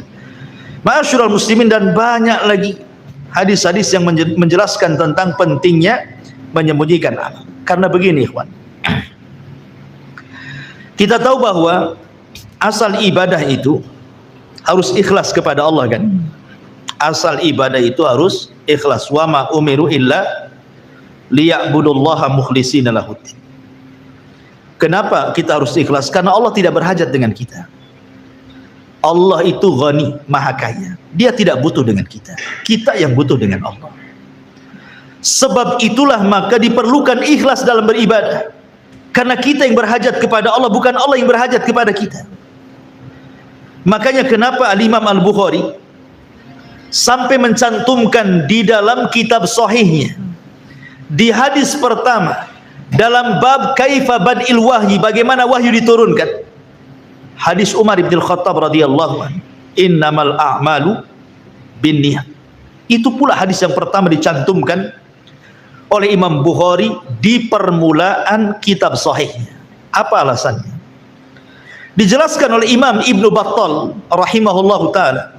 ma'asyiral muslimin, dan banyak lagi hadis-hadis yang menjelaskan tentang pentingnya menyembunyikan amal. Karena begini ikhwan, kita tahu bahwa asal ibadah itu harus ikhlas kepada Allah kan. Asal ibadah itu harus ikhlas. Wa ma umiru illa liya'budullaha mukhlishina lahuddin. Kenapa kita harus ikhlas? Karena Allah tidak berhajat dengan kita. Allah itu ghani, maha kaya. Dia tidak butuh dengan kita. Kita yang butuh dengan Allah. Sebab itulah maka diperlukan ikhlas dalam beribadah. Karena kita yang berhajat kepada Allah, bukan Allah yang berhajat kepada kita. Makanya kenapa Al-Imam Al-Bukhari sampai mencantumkan di dalam kitab sahihnya, di hadis pertama dalam bab kaifa bad'il wahyi, bagaimana wahyu diturunkan, hadis Umar bin Khattab radhiyallahu anhu, innamal a'malu binniyat. Itu pula hadis yang pertama dicantumkan oleh Imam Bukhari di permulaan kitab sahihnya. Apa alasannya? Dijelaskan oleh Imam Ibnu Battal rahimahullahu taala.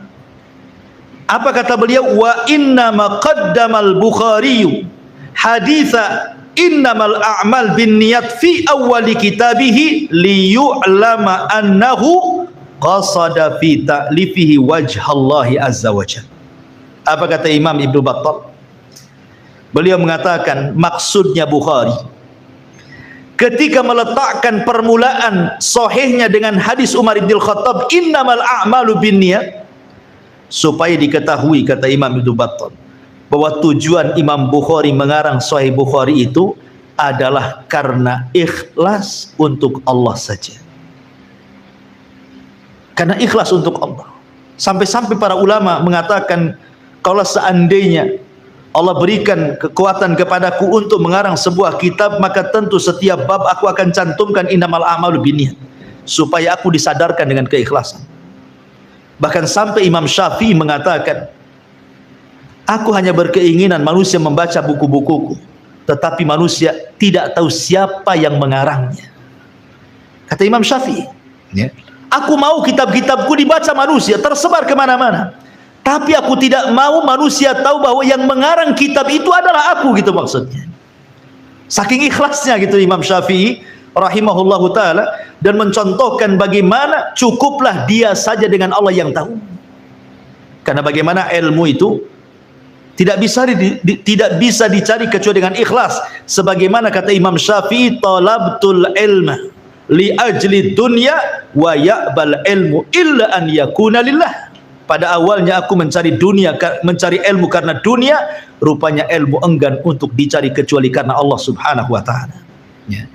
Apa kata beliau? Wa inna ma qaddamal Bukhari haditha innamal a'mal binniyat fi awwali kitabihi liyu'lama annahu qasada fi ta'lifihi wajhallahi azza wa jalla. Apa kata Imam Ibnu Battal? Beliau mengatakan maksudnya Bukhari ketika meletakkan permulaan sahihnya dengan hadis Umar bin Khattab innamal a'malu binniyat, supaya diketahui, kata Imam Ibnu Battal, bahwa tujuan Imam Bukhari mengarang Sahih Bukhari itu adalah karena ikhlas untuk Allah saja. Karena ikhlas untuk Allah. Sampai-sampai para ulama mengatakan, kalau seandainya Allah berikan kekuatan kepadaku untuk mengarang sebuah kitab, maka tentu setiap bab aku akan cantumkan innamal a'malu binniyat, supaya aku disadarkan dengan keikhlasan. Bahkan sampai Imam Syafi'i mengatakan, aku hanya berkeinginan manusia membaca buku-bukuku, tetapi manusia tidak tahu siapa yang mengarangnya. Kata Imam Syafi'i, ya, aku mau kitab-kitabku dibaca manusia, tersebar kemana-mana, tapi aku tidak mau manusia tahu bahwa yang mengarang kitab itu adalah aku, gitu maksudnya. Saking ikhlasnya gitu Imam Syafi'i rahimahullahu ta'ala, dan mencontohkan bagaimana cukuplah dia saja dengan Allah yang tahu. Karena bagaimana ilmu itu tidak bisa dicari kecuali dengan ikhlas. Sebagaimana kata Imam Syafi'i, talabtul ilma li ajli dunya wa ya'bal ilmu illa an yakuna lillah. Pada awalnya aku mencari dunia, mencari ilmu karena dunia, rupanya ilmu enggan untuk dicari kecuali karena Allah subhanahu wa ta'ala. Ya.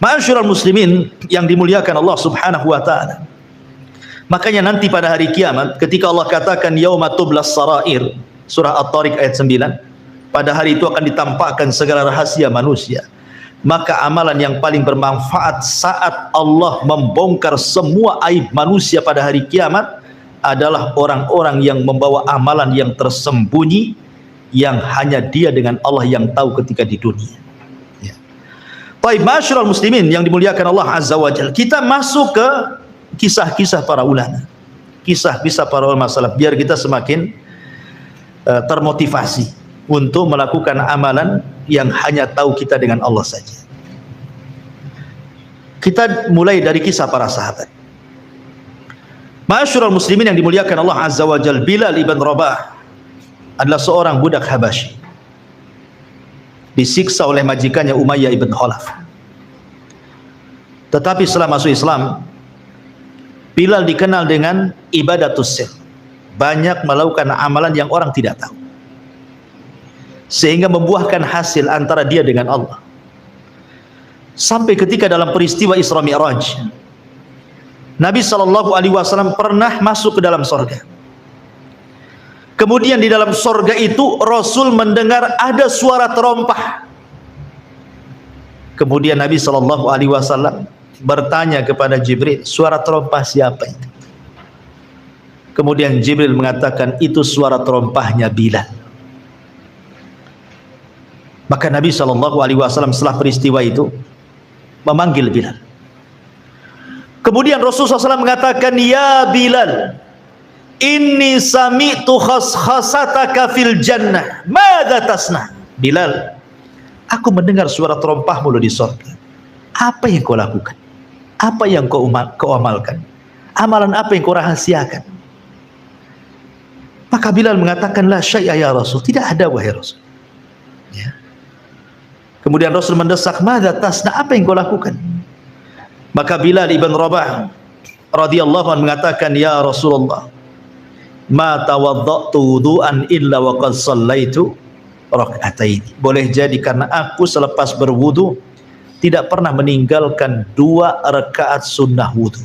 Ma'asyiral muslimin yang dimuliakan Allah subhanahu wa ta'ala, makanya nanti pada hari kiamat ketika Allah katakan yauma tublas sarair, surah At-Tariq ayat 9, pada hari itu akan ditampakkan segala rahasia manusia, maka amalan yang paling bermanfaat saat Allah membongkar semua aib manusia pada hari kiamat adalah orang-orang yang membawa amalan yang tersembunyi, yang hanya dia dengan Allah yang tahu ketika di dunia. Ya. Baik, ma'asyiral muslimin yang dimuliakan Allah azza wa jalla, kita masuk ke kisah-kisah para ulama, kisah-kisah para ulama salaf, biar kita semakin termotivasi untuk melakukan amalan yang hanya tahu kita dengan Allah saja. Kita mulai dari kisah para sahabat. Ma'asyiral muslimin yang dimuliakan Allah azza wa jalla, Bilal ibn Rabah adalah seorang budak Habasyi, disiksa oleh majikannya Umayyah ibn Khalaf. Tetapi setelah masuk Islam, Bilal dikenal dengan ibadatus sir, banyak melakukan amalan yang orang tidak tahu, sehingga membuahkan hasil antara dia dengan Allah. Sampai ketika dalam peristiwa Isra Mi'raj, Nabi SAW pernah masuk ke dalam sorga. Kemudian di dalam sorga itu Rasul mendengar ada suara terompah. Kemudian Nabi SAW bertanya kepada Jibril, suara terompah siapa itu? Kemudian Jibril mengatakan, itu suara terompahnya Bilal. Maka Nabi SAW setelah peristiwa itu memanggil Bilal. Kemudian Rasulullah SAW mengatakan, ya Bilal, inni sami'tu khaskhasataka fil jannah, madza tasna? Bilal, aku mendengar suara terompahmu di surga. Apa yang kau lakukan? Apa yang kau amalkan? Amalan apa yang kau rahasiakan? Maka Bilal mengatakan, la syai'a ya Rasul, tidak ada wahai Rasul. Ya. Kemudian Rasul mendesak, madza tasna? Apa yang kau lakukan? Maka Bilal ibn Rabah radhiyallahu anhu mengatakan, ya Rasulullah, ma tawaddatu wudu'an illa wa qad shallaitu rak'atain. Boleh jadi karena aku selepas berwudu tidak pernah meninggalkan 2 rakaat sunnah wudu.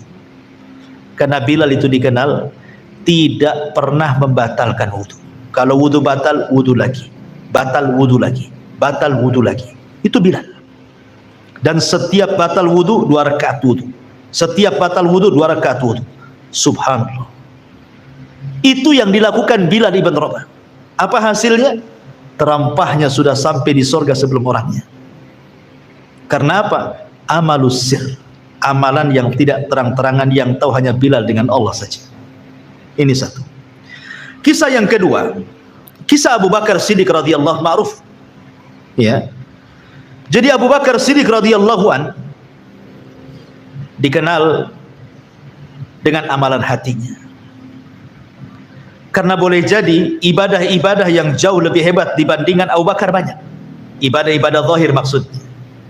Karena Bilal itu dikenal tidak pernah membatalkan wudu. Kalau wudu batal, wudu lagi, batal wudu lagi, batal wudu lagi. Itu Bilal. Dan setiap batal wudu 2 rakaat wudu, setiap batal wudu 2 rakaat wudu. Subhanallah. Itu yang dilakukan Bilal ibn Rabah. Apa hasilnya? Terampahnya sudah sampai di surga sebelum orangnya. Karena apa? Amalus sir, amalan yang tidak terang-terangan, yang tahu hanya Bilal dengan Allah saja. Ini satu. Kisah yang kedua, kisah Abu Bakar Siddiq radhiyallahu ma'ruf. Ya. Jadi Abu Bakar Siddiq radhiyallahu an dikenal dengan amalan hatinya. Karena boleh jadi ibadah-ibadah yang jauh lebih hebat dibandingkan Abu Bakar banyak. Ibadah-ibadah zahir maksudnya,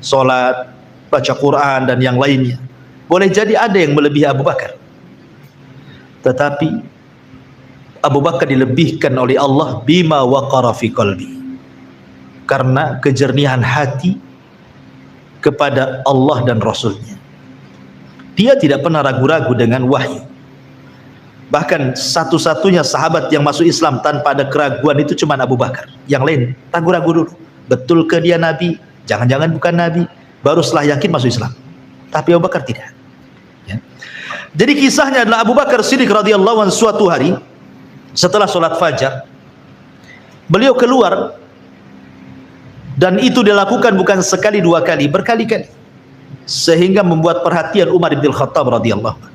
salat, baca Quran dan yang lainnya. Boleh jadi ada yang melebihi Abu Bakar. Tetapi Abu Bakar dilebihkan oleh Allah bima waqara fi qalbi, karena kejernihan hati kepada Allah dan Rasulnya. Dia tidak pernah ragu-ragu dengan wahyu. Bahkan satu-satunya sahabat yang masuk Islam tanpa ada keraguan itu cuma Abu Bakar. Yang lain ragu-ragu dulu, betul ke dia Nabi, jangan-jangan bukan Nabi, baru setelah yakin masuk Islam. Tapi Abu Bakar tidak, ya. Jadi kisahnya adalah Abu Bakar Siddiq radhiyallahu anhu suatu hari setelah sholat fajar, beliau keluar, dan itu dilakukan bukan sekali dua kali, berkali-kali, sehingga membuat perhatian Umar bin Khattab radhiyallahu anhu.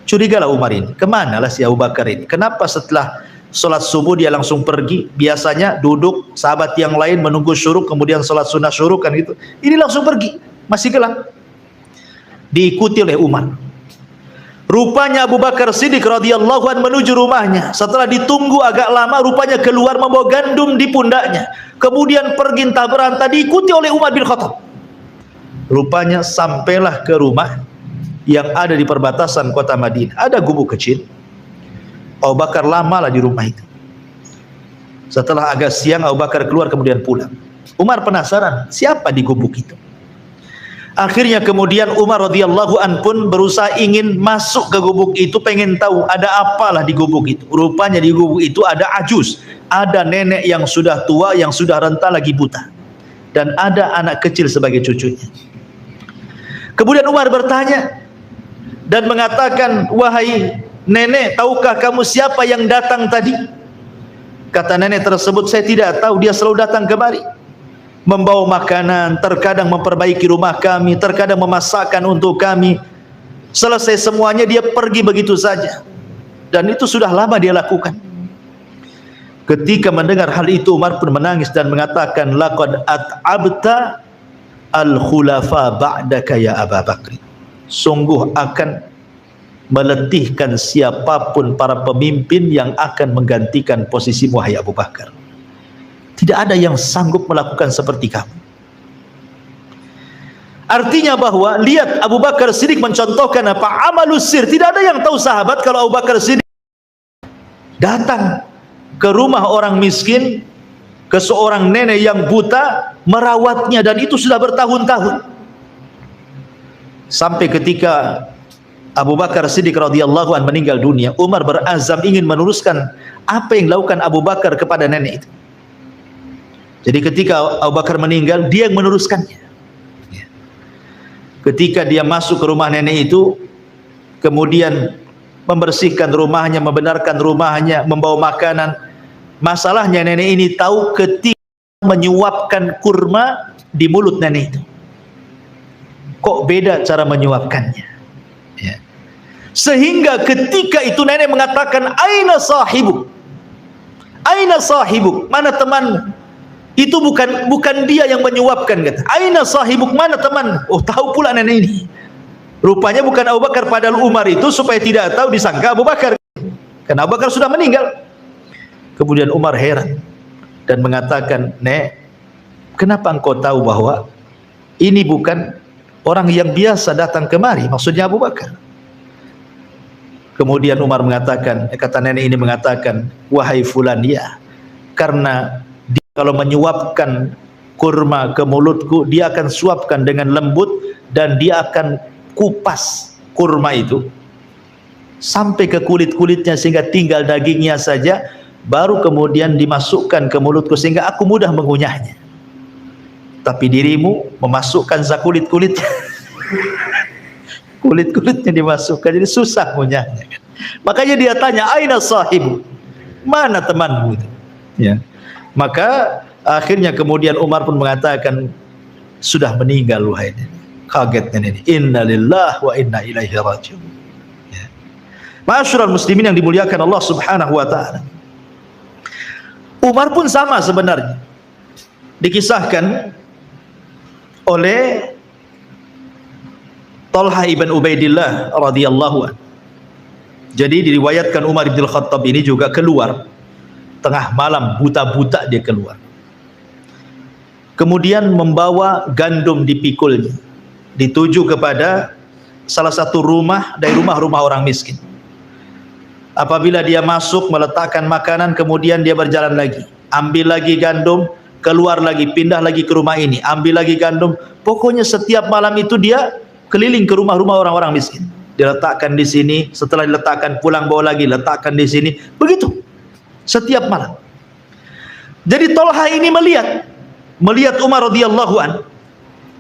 Curigalah Umar ini, kemana lah si Abu Bakar ini? Kenapa setelah sholat subuh dia langsung pergi? Biasanya duduk, sahabat yang lain menunggu syuruk, kemudian sholat sunnah syuruk kan gitu. Ini langsung pergi, masih gelap. Diikuti oleh Umar. Rupanya Abu Bakar Siddiq radhiyallahu anhu menuju rumahnya. Setelah ditunggu agak lama, rupanya keluar membawa gandum di pundaknya. Kemudian pergi entah berantah, diikuti oleh Umar bin Khattab. Rupanya sampailah ke rumah yang ada di perbatasan kota Madinah. Ada gubuk kecil. Abu Bakar lamalah di rumah itu. Setelah agak siang, Abu Bakar keluar kemudian pulang. Umar penasaran, siapa di gubuk itu? Akhirnya kemudian Umar radhiyallahu an pun berusaha ingin masuk ke gubuk itu, pengen tahu ada apalah di gubuk itu. Rupanya di gubuk itu ada ajus, ada nenek yang sudah tua, yang sudah renta lagi buta, dan ada anak kecil sebagai cucunya. Kemudian Umar bertanya dan mengatakan, wahai nenek, tahukah kamu siapa yang datang tadi? Kata nenek tersebut, saya tidak tahu, dia selalu datang kemari, membawa makanan, terkadang memperbaiki rumah kami, terkadang memasakkan untuk kami. Selesai semuanya dia pergi begitu saja, dan itu sudah lama dia lakukan. Ketika mendengar hal itu, Umar pun menangis dan mengatakan, laqad at'abta al-khulafa ba'daka ya Abu Bakr. Sungguh akan meletihkan siapapun para pemimpin yang akan menggantikan posisimu, wahai Abu Bakar. Tidak ada yang sanggup melakukan seperti kamu. Artinya bahwa lihat Abu Bakar Siddiq mencontohkan apa? Amalus sir. Tidak ada yang tahu sahabat kalau Abu Bakar Siddiq datang ke rumah orang miskin, ke seorang nenek yang buta, merawatnya, dan itu sudah bertahun-tahun. Sampai ketika Abu Bakar Siddiq radhiyallahu anhu meninggal dunia, Umar berazam ingin meneruskan apa yang dilakukan Abu Bakar kepada nenek itu. Jadi ketika Abu Bakar meninggal, dia yang meneruskannya. Ketika dia masuk ke rumah nenek itu, kemudian membersihkan rumahnya, membenarkan rumahnya, membawa makanan. Masalahnya nenek ini tahu ketika menyuapkan kurma di mulut nenek itu, kok beda cara menyuapkannya, ya. Sehingga ketika itu nenek mengatakan, aina sahibuk, aina sahibuk, mana temanmu? Itu bukan dia yang menyuapkan, kata. Aina sahibuk, mana teman? Oh, tahu pula nenek ini. Rupanya bukan Abu Bakar, padahal Umar itu supaya tidak tahu disangka Abu Bakar, karena Abu Bakar sudah meninggal. Kemudian Umar heran dan mengatakan, Nek, kenapa engkau tahu bahwa ini bukan orang yang biasa datang kemari, maksudnya Abu Bakar? Kemudian Umar mengatakan, kata nenek ini mengatakan, wahai fulan, ya, karena dia kalau menyuapkan kurma ke mulutku, dia akan suapkan dengan lembut, dan dia akan kupas kurma itu sampai ke kulit-kulitnya sehingga tinggal dagingnya saja, baru kemudian dimasukkan ke mulutku sehingga aku mudah mengunyahnya. Tapi dirimu memasukkan kulit-kulitnya kulit-kulitnya dimasukkan, jadi susah ngunyahnya. Makanya dia tanya, aina sahibu, mana temanmu itu, ya. Maka akhirnya kemudian Umar pun mengatakan, sudah meninggal wahai nenek. Kagetnya nenek, inna lillahi wa inna ilaihi rajiun, ya. Ma'asyiral muslimin yang dimuliakan Allah subhanahu wa ta'ala, Umar pun sama sebenarnya. Dikisahkan oleh Talha ibn Ubaidillah radhiyallahu anhu. Jadi diriwayatkan Umar bin Khattab ini juga keluar tengah malam, buta-buta dia keluar. Kemudian membawa gandum dipikulnya, dituju kepada salah satu rumah dari rumah-rumah orang miskin. Apabila dia masuk meletakkan makanan, kemudian dia berjalan lagi, ambil lagi gandum, keluar lagi, pindah lagi ke rumah ini, ambil lagi gandum. Pokoknya setiap malam itu dia keliling ke rumah-rumah orang-orang miskin. Dia letakkan di sini, setelah diletakkan pulang bawa lagi, letakkan di sini. Begitu setiap malam. Jadi Tolha ini melihat Umar radhiyallahu an,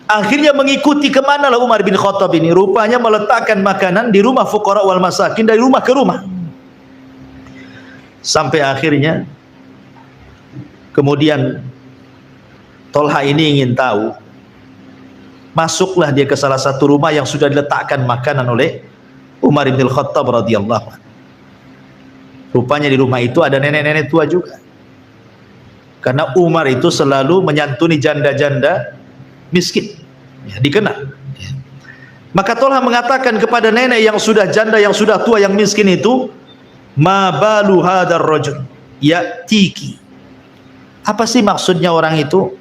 akhirnya mengikuti kemana lah Umar bin Khattab ini. Rupanya meletakkan makanan di rumah fuqara wal masakin, dari rumah ke rumah. Sampai akhirnya kemudian Tolha ini ingin tahu. Masuklah dia ke salah satu rumah yang sudah diletakkan makanan oleh Umar bin Khattab radhiyallahu anhu. Rupanya di rumah itu ada nenek-nenek tua juga. Karena Umar itu selalu menyantuni janda-janda miskin, ya, dikenal. Ya. Maka Tolha mengatakan kepada nenek yang sudah janda, yang sudah tua, yang miskin itu, ma balu hadar rajul ya'tiki. Apa sih maksudnya orang itu?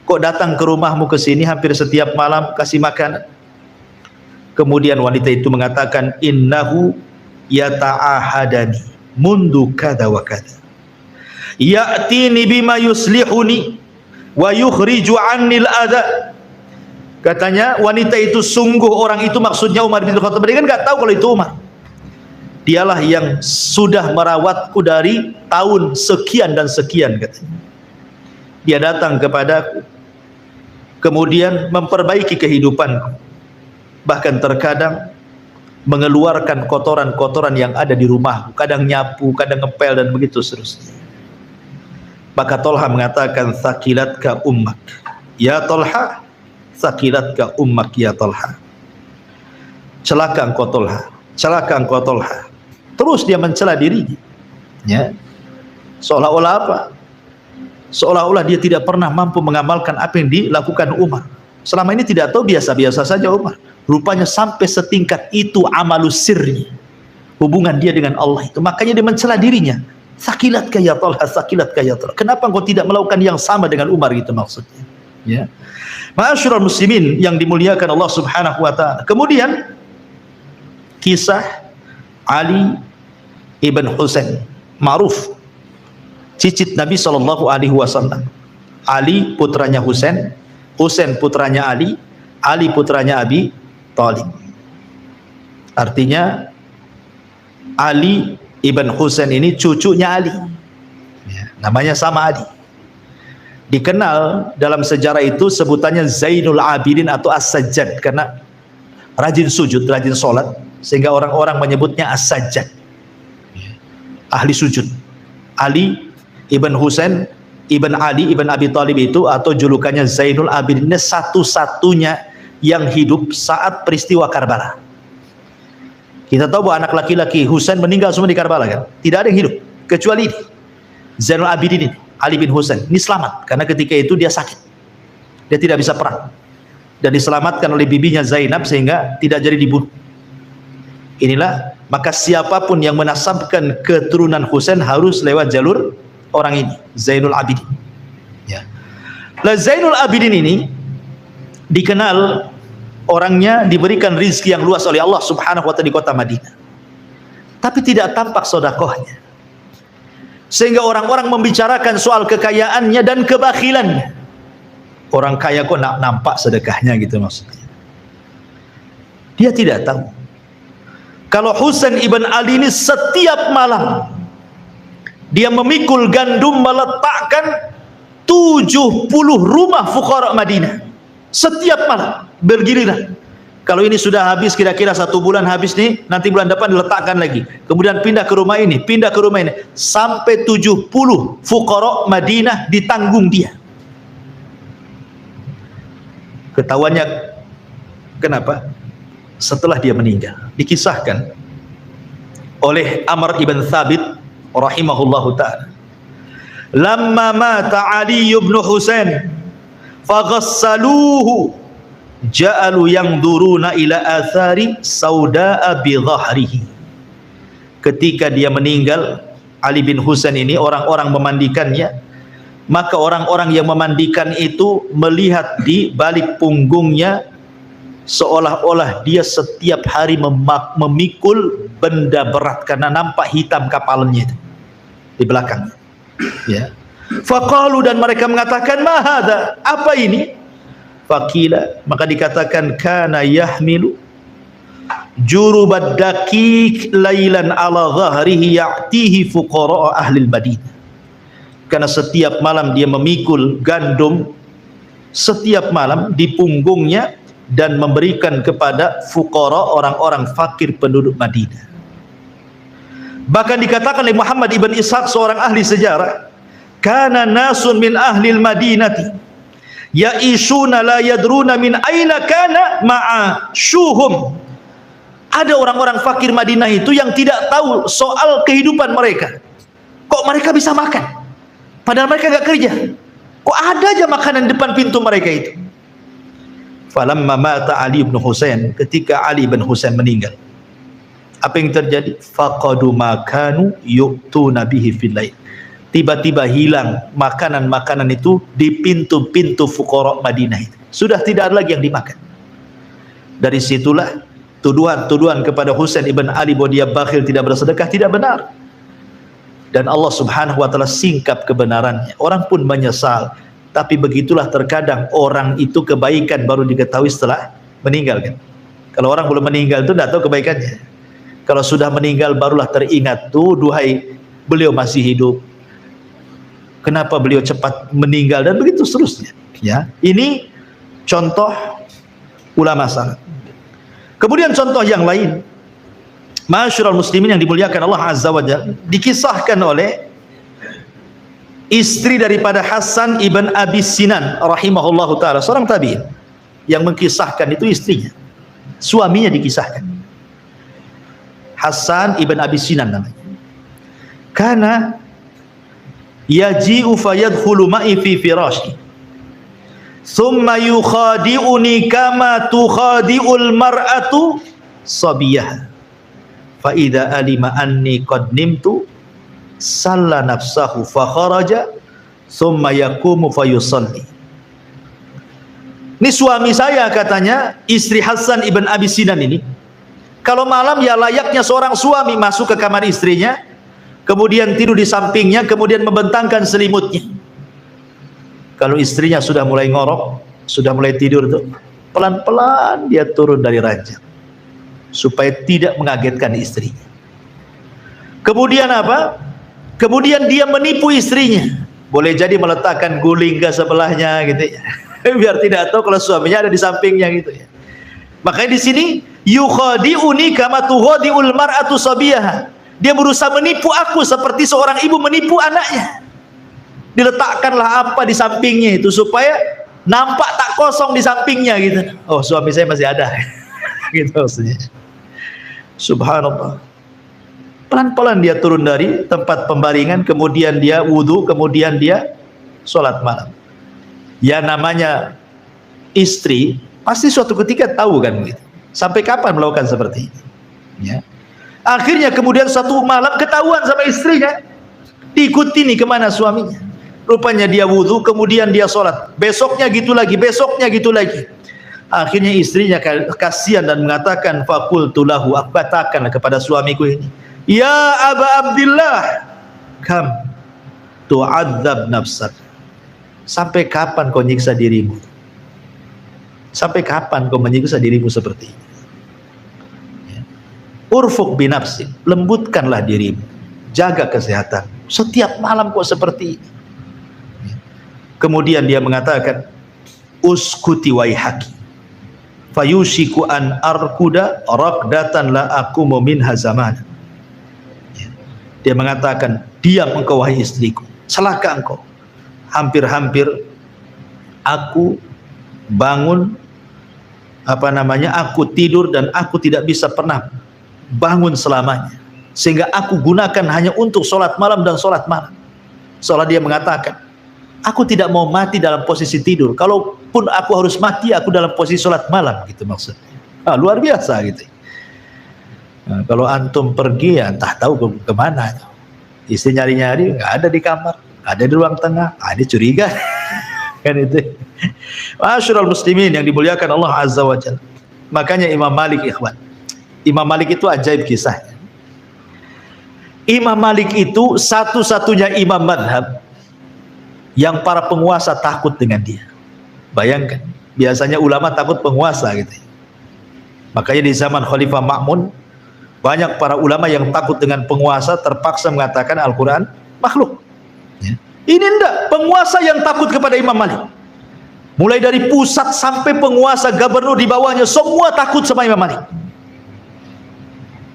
Kok datang ke rumahmu ke sini hampir setiap malam kasih makanan? Kemudian wanita itu mengatakan, innahu yata'ahadani mundu kada wa kada. Ya'tini bima yuslihuni wa yukhriju 'annil adha. Katanya wanita itu, sungguh orang itu maksudnya Umar bin Khattab. Dia kan enggak tahu kalau itu Umar. Dialah yang sudah merawatku dari tahun sekian dan sekian, katanya. Dia datang kepadaku, kemudian memperbaiki kehidupanku. Bahkan terkadang mengeluarkan kotoran-kotoran yang ada di rumahku, kadang nyapu, kadang ngepel dan begitu seterusnya. Maka Tolha mengatakan, sakilatka ummak ya Tolha, sakilatka ummak ya Tolha. Celaka engkau Tolha, celaka engkau Tolha. Terus dia mencela dirinya, ya. Seolah-olah apa? Seolah-olah dia tidak pernah mampu mengamalkan apa yang dilakukan Umar. Selama ini tidak tahu, biasa-biasa saja Umar. Rupanya sampai setingkat itu amalus sirri, hubungan dia dengan Allah itu. Makanya dia mencela dirinya. Sakilatka ya Tolha, sakilatka ya Tolha. Kenapa engkau tidak melakukan yang sama dengan Umar, gitu maksudnya, ya. Ma'asyiral muslimin yang dimuliakan Allah Subhanahu wa taala. Kemudian kisah Ali ibn Husain, ma'ruf, cicit Nabi sallallahu alaihi wasallam. Ali putranya Husain, Husain putranya Ali, Ali putranya Abi Thalib. Artinya Ali ibn Husain ini cucunya Ali, ya, namanya sama Ali. Dikenal dalam sejarah itu sebutannya Zainul Abidin atau As-Sajjad, karena rajin sujud, rajin sholat, sehingga orang-orang menyebutnya As-Sajjad, ahli sujud. Ali ibn Husain ibn Ali ibn Abi Thalib itu, atau julukannya Zainul Abidin, satu-satunya yang hidup saat peristiwa Karbala. Kita tahu bahwa anak laki-laki Husain meninggal semua di Karbala, kan? Tidak ada yang hidup kecuali ini, Zainul Abidin ini, Ali bin Husain. Ini selamat karena ketika itu dia sakit, dia tidak bisa perang, dan diselamatkan oleh bibinya Zainab sehingga tidak jadi dibunuh. Inilah, maka siapapun yang menasabkan keturunan Husain harus lewat jalur orang ini, Zainul Abidin, ya. Lah Zainul Abidin ini dikenal orangnya diberikan rizki yang luas oleh Allah Subhanahu wa ta'ala di kota Madinah, tapi tidak tampak sedekahnya, sehingga orang-orang membicarakan soal kekayaannya dan kebakhilannya. Orang kaya kok nak nampak sedekahnya, gitu maksudnya. Dia tidak tahu kalau Husain ibn Ali ini setiap malam dia memikul gandum meletakkan 70 rumah fuqara Madinah. Setiap malam bergiliran. Kalau ini sudah habis, kira-kira 1 bulan habis nih, nanti bulan depan diletakkan lagi, kemudian pindah ke rumah ini, pindah ke rumah ini, sampai 70 fuqara Madinah ditanggung dia. Ketahuannya kenapa? Setelah dia meninggal, dikisahkan oleh Amr ibn Thabit rahimahullahu ta'ala, lamma mata Ali ibn Husain faghassaluhu ja'alu yangduruna ila athari sauda'a bi dhahrihi. Ketika dia meninggal, Ali bin Husain ini, orang-orang memandikannya, maka orang-orang yang memandikan itu melihat di balik punggungnya seolah-olah dia setiap hari memikul benda berat, karena nampak hitam kapalnya itu di belakang, ya. Faqalu, dan mereka mengatakan, ma hadza, apa ini? Faqila, maka dikatakan, kana yahmilu jurubad daqiq lailan ala dhahrihi ya'tihi fuqara ahli al-Madinah. Karena setiap malam dia memikul gandum setiap malam di punggungnya dan memberikan kepada fuqara, orang-orang fakir penduduk Madinah. Bahkan dikatakan oleh Muhammad ibn Ishaq, seorang ahli sejarah, kana nasun min ahli al-Madinati ya'ishuna la yadruna min aina kana ma'ashuhum. Ada orang-orang fakir Madinah itu yang tidak tahu soal kehidupan mereka. Kok mereka bisa makan padahal mereka gak kerja? Kok ada aja makanan depan pintu mereka itu? Falamma mata Ali bin Husain, ketika Ali bin Husain meninggal, apa yang terjadi? Faqadu makanu yu'tuna bihi fil lail. Tiba-tiba hilang makanan-makanan itu di pintu-pintu fuqara Madinah itu. Sudah tidak ada lagi yang dimakan. Dari situlah tuduhan-tuduhan kepada Husain ibn Ali bahwa dia bakhil, tidak bersedekah, tidak benar. Dan Allah subhanahu wa ta'ala singkap kebenarannya. Orang pun menyesal. Tapi begitulah terkadang orang itu kebaikan baru diketahui setelah meninggal kan. Kalau orang belum meninggal itu tidak tahu kebaikannya. Kalau sudah meninggal barulah teringat, tuh duhai beliau masih hidup, kenapa beliau cepat meninggal, dan begitu seterusnya. Ya, ini contoh ulama salaf. Kemudian contoh yang lain, Ma'asyiral muslimin yang dimuliakan Allah Azza wa Jalla, dikisahkan oleh istri daripada Hasan ibn Abi Sinan rahimahullahu ta'ala, seorang tabi'in, yang mengkisahkan itu istrinya, suaminya dikisahkan. Hasan ibn Abi Sinan namanya. Kana yaji'u fayadkhulu ma'i fi firashi thumma yukhadi'uni kama tukhadi'ul mar'atu sabiyaha fa idza alima anni qad nimtu salla nafsahu fa kharaja thumma yaqumu fa yusalli. Ini suami saya, katanya istri Hasan ibn Abi Sinan ini, kalau malam ya layaknya seorang suami masuk ke kamar istrinya, kemudian tidur di sampingnya, kemudian membentangkan selimutnya. Kalau istrinya sudah mulai ngorok, sudah mulai tidur tuh, pelan-pelan dia turun dari ranjang supaya tidak mengagetkan istrinya. Kemudian apa? Kemudian dia menipu istrinya. Boleh jadi meletakkan guling ke sebelahnya gitu ya. Biar tidak tahu kalau suaminya ada di sampingnya gitu ya. Makanya di sini yukhadi'uni kama tukhadi'ul mar'atu sabiyaha. Dia berusaha menipu aku seperti seorang ibu menipu anaknya. Diletakkanlah apa di sampingnya itu supaya nampak tak kosong di sampingnya gitu. Oh, suami saya masih ada. Gitu maksudnya. Subhanallah. Pelan-pelan dia turun dari tempat pembaringan, kemudian dia wudu, kemudian dia sholat malam. Ya namanya istri pasti suatu ketika tahu kan gitu. Sampai kapan melakukan seperti ini? Ya. Akhirnya kemudian satu malam ketahuan sama istrinya, diikuti nih kemana suaminya. Rupanya dia wudu, kemudian dia sholat. Besoknya gitu lagi, besoknya gitu lagi. Akhirnya istrinya kasihan dan mengatakan, faqultu lahu, aku katakan kepada suamiku ini, ya Aba Abdillah, kam tu'adzab nafsak. Sampai kapan kau nyiksa dirimu? Sampai kapan kau menyiksa dirimu seperti ini? Urfuk binafsin, lembutkanlah dirimu, jaga kesehatan. Setiap malam kok seperti ini. Kemudian dia mengatakan, uskuti waihaki, fayushiku an arkuda raqdatan la aqumu minha zaman. Dia mengatakan, diam engkau wahai istriku, celaka engkau. Hampir-hampir aku bangun, aku tidur dan aku tidak bisa pernah bangun selamanya, sehingga aku gunakan hanya untuk sholat malam dan sholat malam. Seolah dia mengatakan, aku tidak mau mati dalam posisi tidur, kalaupun aku harus mati, aku dalam posisi sholat malam, gitu maksudnya. Luar biasa gitu. Nah, kalau antum pergi ya entah tahu kemana, istri nyari-nyari nggak ada di kamar, ada di ruang tengah, ada curiga. Kan itu. Ma'asyiral muslimin yang dimuliakan Allah Azza wa Jalla. Makanya Imam Malik, ikhwan, Imam Malik itu ajaib kisahnya. Imam Malik itu satu-satunya imam madhab yang para penguasa takut dengan dia. Bayangkan, biasanya ulama takut penguasa gitu. Makanya di zaman Khalifah Ma'mun banyak para ulama yang takut dengan penguasa, terpaksa mengatakan Al-Quran makhluk. Ini enggak, penguasa yang takut kepada Imam Malik. Mulai dari pusat sampai penguasa, gubernur di bawahnya, semua takut sama Imam Malik.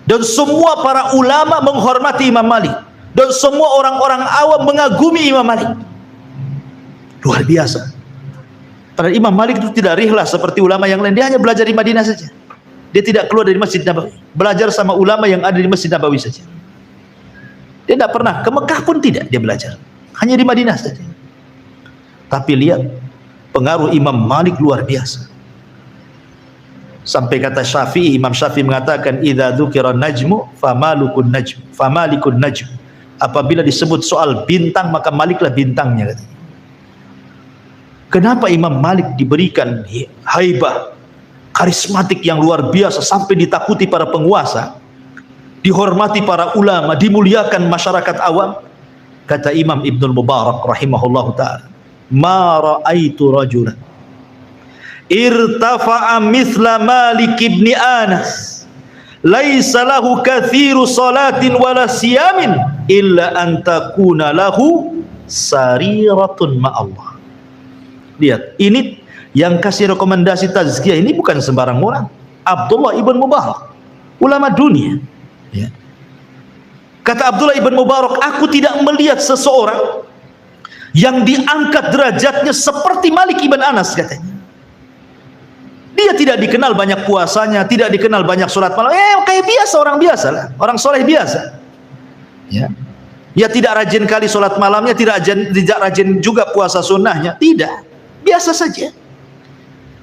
Dan semua para ulama menghormati Imam Malik. Dan semua orang-orang awam mengagumi Imam Malik. Luar biasa. Padahal Imam Malik itu tidak rihlah seperti ulama yang lain. Dia hanya belajar di Madinah saja. Dia tidak keluar dari Masjid Nabawi. Belajar sama ulama yang ada di Masjid Nabawi saja. Dia tidak pernah ke Mekah pun tidak dia belajar. Hanya di Madinah saja. Tapi lihat pengaruh Imam Malik luar biasa. Sampai kata Syafi'i, Imam Syafi'i mengatakan idza dzukira najmu famalikun najm. Apabila disebut soal bintang maka Maliklah bintangnya katanya. Kenapa Imam Malik diberikan haibah, karismatik yang luar biasa sampai ditakuti para penguasa, dihormati para ulama, dimuliakan masyarakat awam? Kata Imam Ibnul Mubarak rahimahullahu ta'ala, ma ra'aitu rajulan irtafa'a mithla Malik ibn Anas laisa lahu kathiru salatin wala siyamin illa an takuna lahu sariratun ma'allah. Lihat, ini yang kasih rekomendasi tazkiyah ini bukan sembarang orang. Abdullah ibn Mubarak, ulama dunia, ya. Kata Abdullah ibn Mubarak, aku tidak melihat seseorang yang diangkat derajatnya seperti Malik ibn Anas katanya. Dia tidak dikenal banyak puasanya, tidak dikenal banyak sholat malam. Kayak biasa, orang biasa lah, orang soleh biasa. Ya, ya tidak rajin kali sholat malamnya, tidak rajin juga puasa sunnahnya, tidak, biasa saja.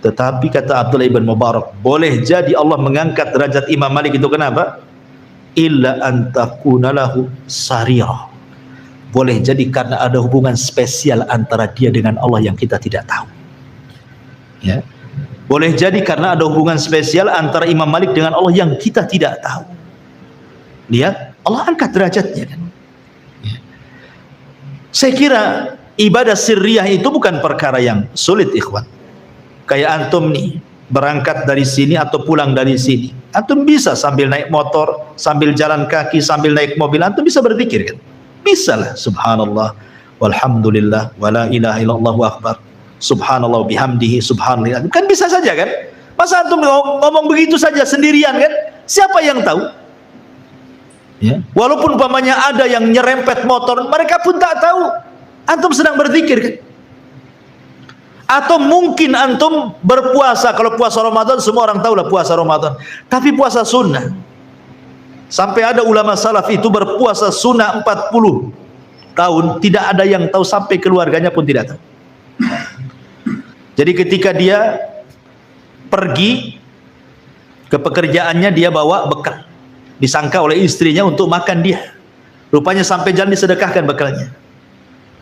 Tetapi kata Abdullah ibn Mubarak, boleh jadi Allah mengangkat derajat Imam Malik itu kenapa? Illa antakuna lahu sarira. Boleh jadi karena ada hubungan spesial antara dia dengan Allah yang kita tidak tahu. Ya. Boleh jadi karena ada hubungan spesial antara Imam Malik dengan Allah yang kita tidak tahu. Lihat, Allah angkat derajatnya kan. Ya. Saya kira ibadah sirriyah itu bukan perkara yang sulit, ikhwan. Kayak antum nih, berangkat dari sini atau pulang dari sini, antum bisa sambil naik motor, sambil jalan kaki, sambil naik mobil, antum bisa berzikir kan? Bisa lah, subhanallah walhamdulillah wala ilaha illallah wa akbar, subhanallah bihamdihi subhanallah, kan bisa saja kan? Masa antum ngomong begitu saja sendirian kan? Siapa yang tahu? Ya. Walaupun umpamanya ada yang nyerempet motor, mereka pun tak tahu antum sedang berzikir kan? Atau mungkin antum berpuasa, kalau puasa Ramadan semua orang tahu lah puasa Ramadan, tapi puasa sunnah, sampai ada ulama salaf itu berpuasa sunnah 40 tahun, tidak ada yang tahu, sampai keluarganya pun tidak tahu. Jadi ketika dia pergi ke pekerjaannya, dia bawa bekal, disangka oleh istrinya untuk makan dia, rupanya sampai jalan disedekahkan bekalnya,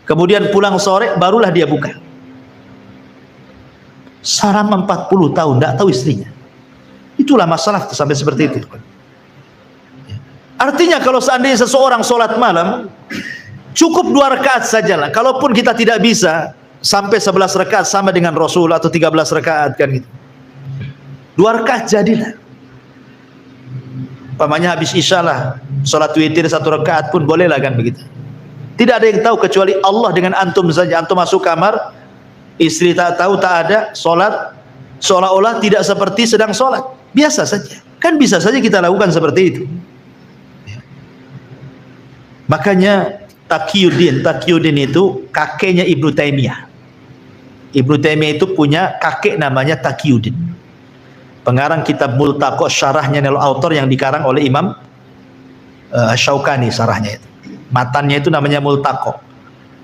kemudian pulang sore barulah dia buka. Selama 40 tahun tidak tahu istrinya. Itulah masalah sampai seperti itu. Artinya kalau seandainya seseorang sholat malam cukup 2 rakaat sajalah. Kalaupun kita tidak bisa sampai 11 rakaat sama dengan Rasul atau 13 rakaat kan gitu, 2 rakaat jadilah. Pamannya habis isya lah, sholat witir 1 rakaat pun boleh lah kan begitu. Tidak ada yang tahu kecuali Allah dengan antum saja. Antum masuk kamar, istri tak tahu, tak ada, sholat seolah-olah tidak seperti sedang sholat, biasa saja. Kan bisa saja kita lakukan seperti itu. Makanya Taqiyuddin itu kakeknya Ibnu Taimiyah. Ibnu Taimiyah itu punya kakek namanya Taqiyuddin, pengarang kitab Multaqo, syarahnya Nailul Autor yang dikarang oleh Imam Syaukani, syarahnya itu, matannya itu namanya Multaqo.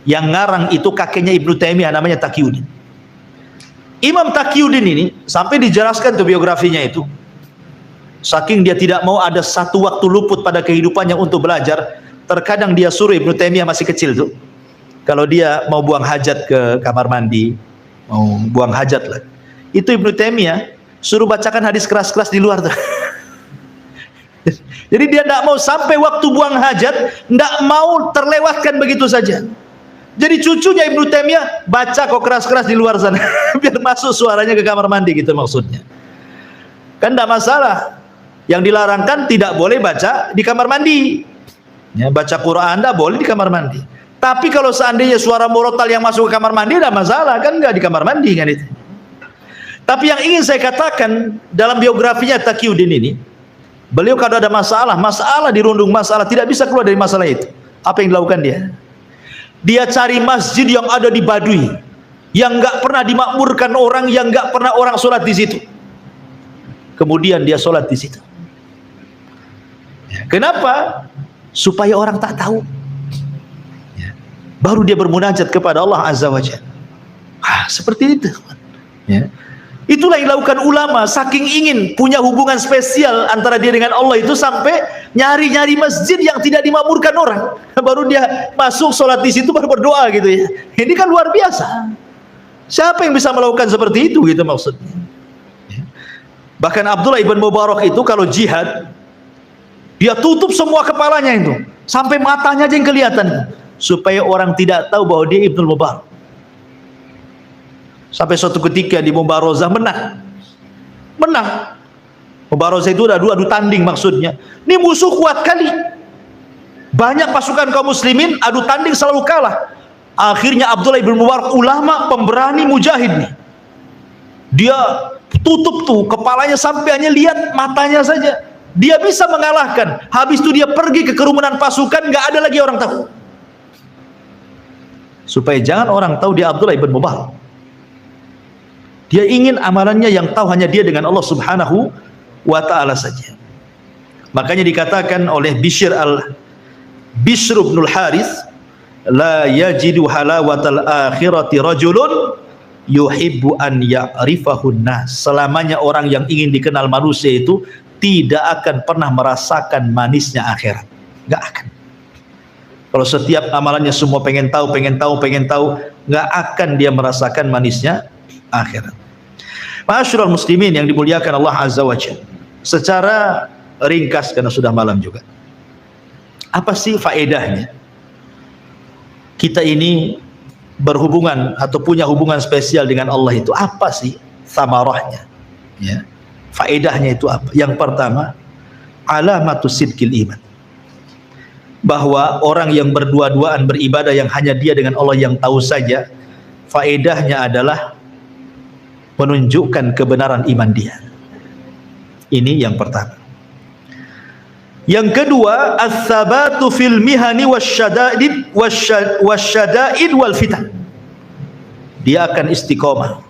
Yang ngarang itu kakeknya Ibnu Taimiyah, namanya Taqiyuddin. Imam Taqiyuddin ini sampai dijelaskan tuh biografinya itu, saking dia tidak mau ada satu waktu luput pada kehidupannya untuk belajar, terkadang dia suruh, Ibnu Taimiyah masih kecil tuh, kalau dia mau buang hajat ke kamar mandi, mau buang hajat lah, itu Ibnu Taimiyah suruh bacakan hadis keras-keras di luar tuh. Jadi dia tidak mau sampai waktu buang hajat, tidak mau terlewatkan begitu saja. Jadi cucunya Ibnu Taimiyah baca kok keras-keras di luar sana biar masuk suaranya ke kamar mandi, gitu maksudnya. Kan tidak masalah. Yang dilarangkan tidak boleh baca di kamar mandi. Ya, baca Quran tidak boleh di kamar mandi. Tapi kalau seandainya suara murotal yang masuk ke kamar mandi tidak masalah, kan nggak di kamar mandi kan itu. Tapi yang ingin saya katakan dalam biografinya Taqiyuddin ini, beliau kalau ada masalah dirundung masalah, tidak bisa keluar dari masalah itu. Apa yang dilakukan dia? Dia cari masjid yang ada di Baduy, yang nggak pernah dimakmurkan orang, yang nggak pernah orang sholat di situ. Kemudian dia sholat di situ. Kenapa? Supaya orang tak tahu. Baru dia bermunajat kepada Allah Azza wa Jalla. Seperti itu. Ya. Itulah yang dilakukan ulama, saking ingin punya hubungan spesial antara dia dengan Allah itu sampai nyari-nyari masjid yang tidak dimakmurkan orang. Baru dia masuk sholat di situ baru berdoa gitu ya. Ini kan luar biasa. Siapa yang bisa melakukan seperti itu gitu maksudnya. Bahkan Abdullah ibn Mubarak itu kalau jihad, dia tutup semua kepalanya itu, sampai matanya aja yang kelihatan, supaya orang tidak tahu bahwa dia Ibnu Mubarak. Sampai suatu ketika di Mubarozah menang. Mubarozah itu udah adu tanding maksudnya. Ini musuh kuat kali. Banyak pasukan kaum muslimin, adu tanding selalu kalah. Akhirnya Abdullah ibn Mubarak, ulama pemberani mujahid nih. Dia tutup tuh kepalanya sampai hanya lihat matanya saja. Dia bisa mengalahkan. Habis itu dia pergi ke kerumunan pasukan, nggak ada lagi orang tahu. Supaya jangan orang tahu dia Abdullah ibn Mubarak. Dia ingin amalannya yang tahu hanya dia dengan Allah Subhanahu wa ta'ala saja. Makanya dikatakan oleh Bishr bin al-Harith, la yajidu halawatal akhirati rajulun yuhibbu an ya'rifahun nas. Selamanya orang yang ingin dikenal manusia itu tidak akan pernah merasakan manisnya akhirat. Enggak akan. Kalau setiap amalannya semua pengen tahu, enggak akan dia merasakan manisnya akhirat. Ma'asyiral muslimin yang dimuliakan Allah Azza wa Jalla. Secara ringkas karena sudah malam juga. Apa sih faedahnya? Kita ini berhubungan atau punya hubungan spesial dengan Allah itu apa sih samarahnya? Ya. Faedahnya itu apa? Yang pertama, alamatus sidqil iman. Bahwa orang yang berdua-duaan beribadah yang hanya dia dengan Allah yang tahu saja, faedahnya adalah menunjukkan kebenaran iman dia. Ini yang pertama. Yang kedua, ats-tsabatu fil mihani wasyada'id wal fitan. Dia akan istiqomah.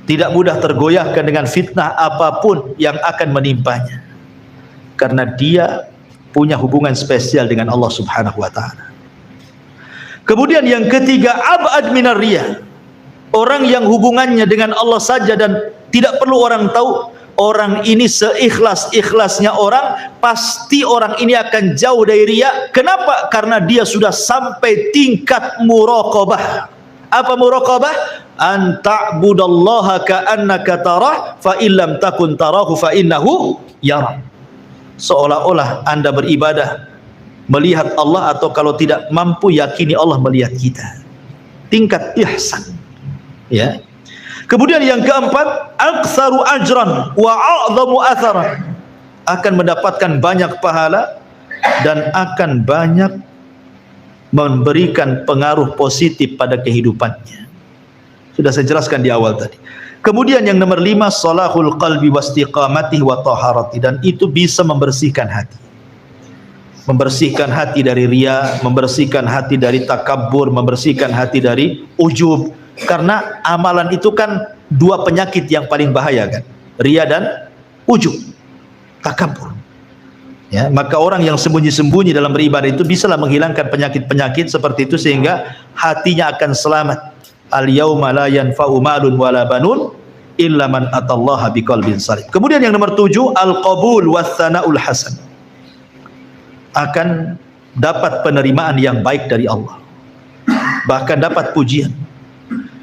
Tidak mudah tergoyahkan dengan fitnah apapun yang akan menimpanya. Karena dia punya hubungan spesial dengan Allah Subhanahu wa taala. Kemudian yang ketiga, ab'ad minar riya. Orang yang hubungannya dengan Allah saja dan tidak perlu orang tahu, orang ini seikhlas-ikhlasnya orang, pasti orang ini akan jauh dari riya. Kenapa? Karena dia sudah sampai tingkat muraqabah. Apa muraqabah? An ta'budallaha ka'annaka tarah, fa illam takun tarahu fa innahu yara. Seolah-olah Anda beribadah melihat Allah, atau kalau tidak mampu yakini Allah melihat kita. Tingkat ihsan. Ya. Kemudian yang keempat, aktsaru ajran wa a'dhamu athara. Akan mendapatkan banyak pahala dan akan banyak memberikan pengaruh positif pada kehidupannya. Sudah saya jelaskan di awal tadi. Kemudian yang nomor 5, salahul qalbi wastiqamatihi wa taharati, dan itu bisa membersihkan hati. Membersihkan hati dari riya, membersihkan hati dari takabbur, membersihkan hati dari ujub. Karena amalan itu kan dua penyakit yang paling bahaya kan, riya dan ujub, takabur. Ya, maka orang yang sembunyi-sembunyi dalam beribadah itu bisalah menghilangkan penyakit-penyakit seperti itu sehingga hatinya akan selamat. Al-yauma la yanfa'u malun wala banun illa man atallaha biqalbin salim. Kemudian yang nomor 7, al-qabul was-sana'ul hasan. Akan dapat penerimaan yang baik dari Allah. Bahkan dapat pujian.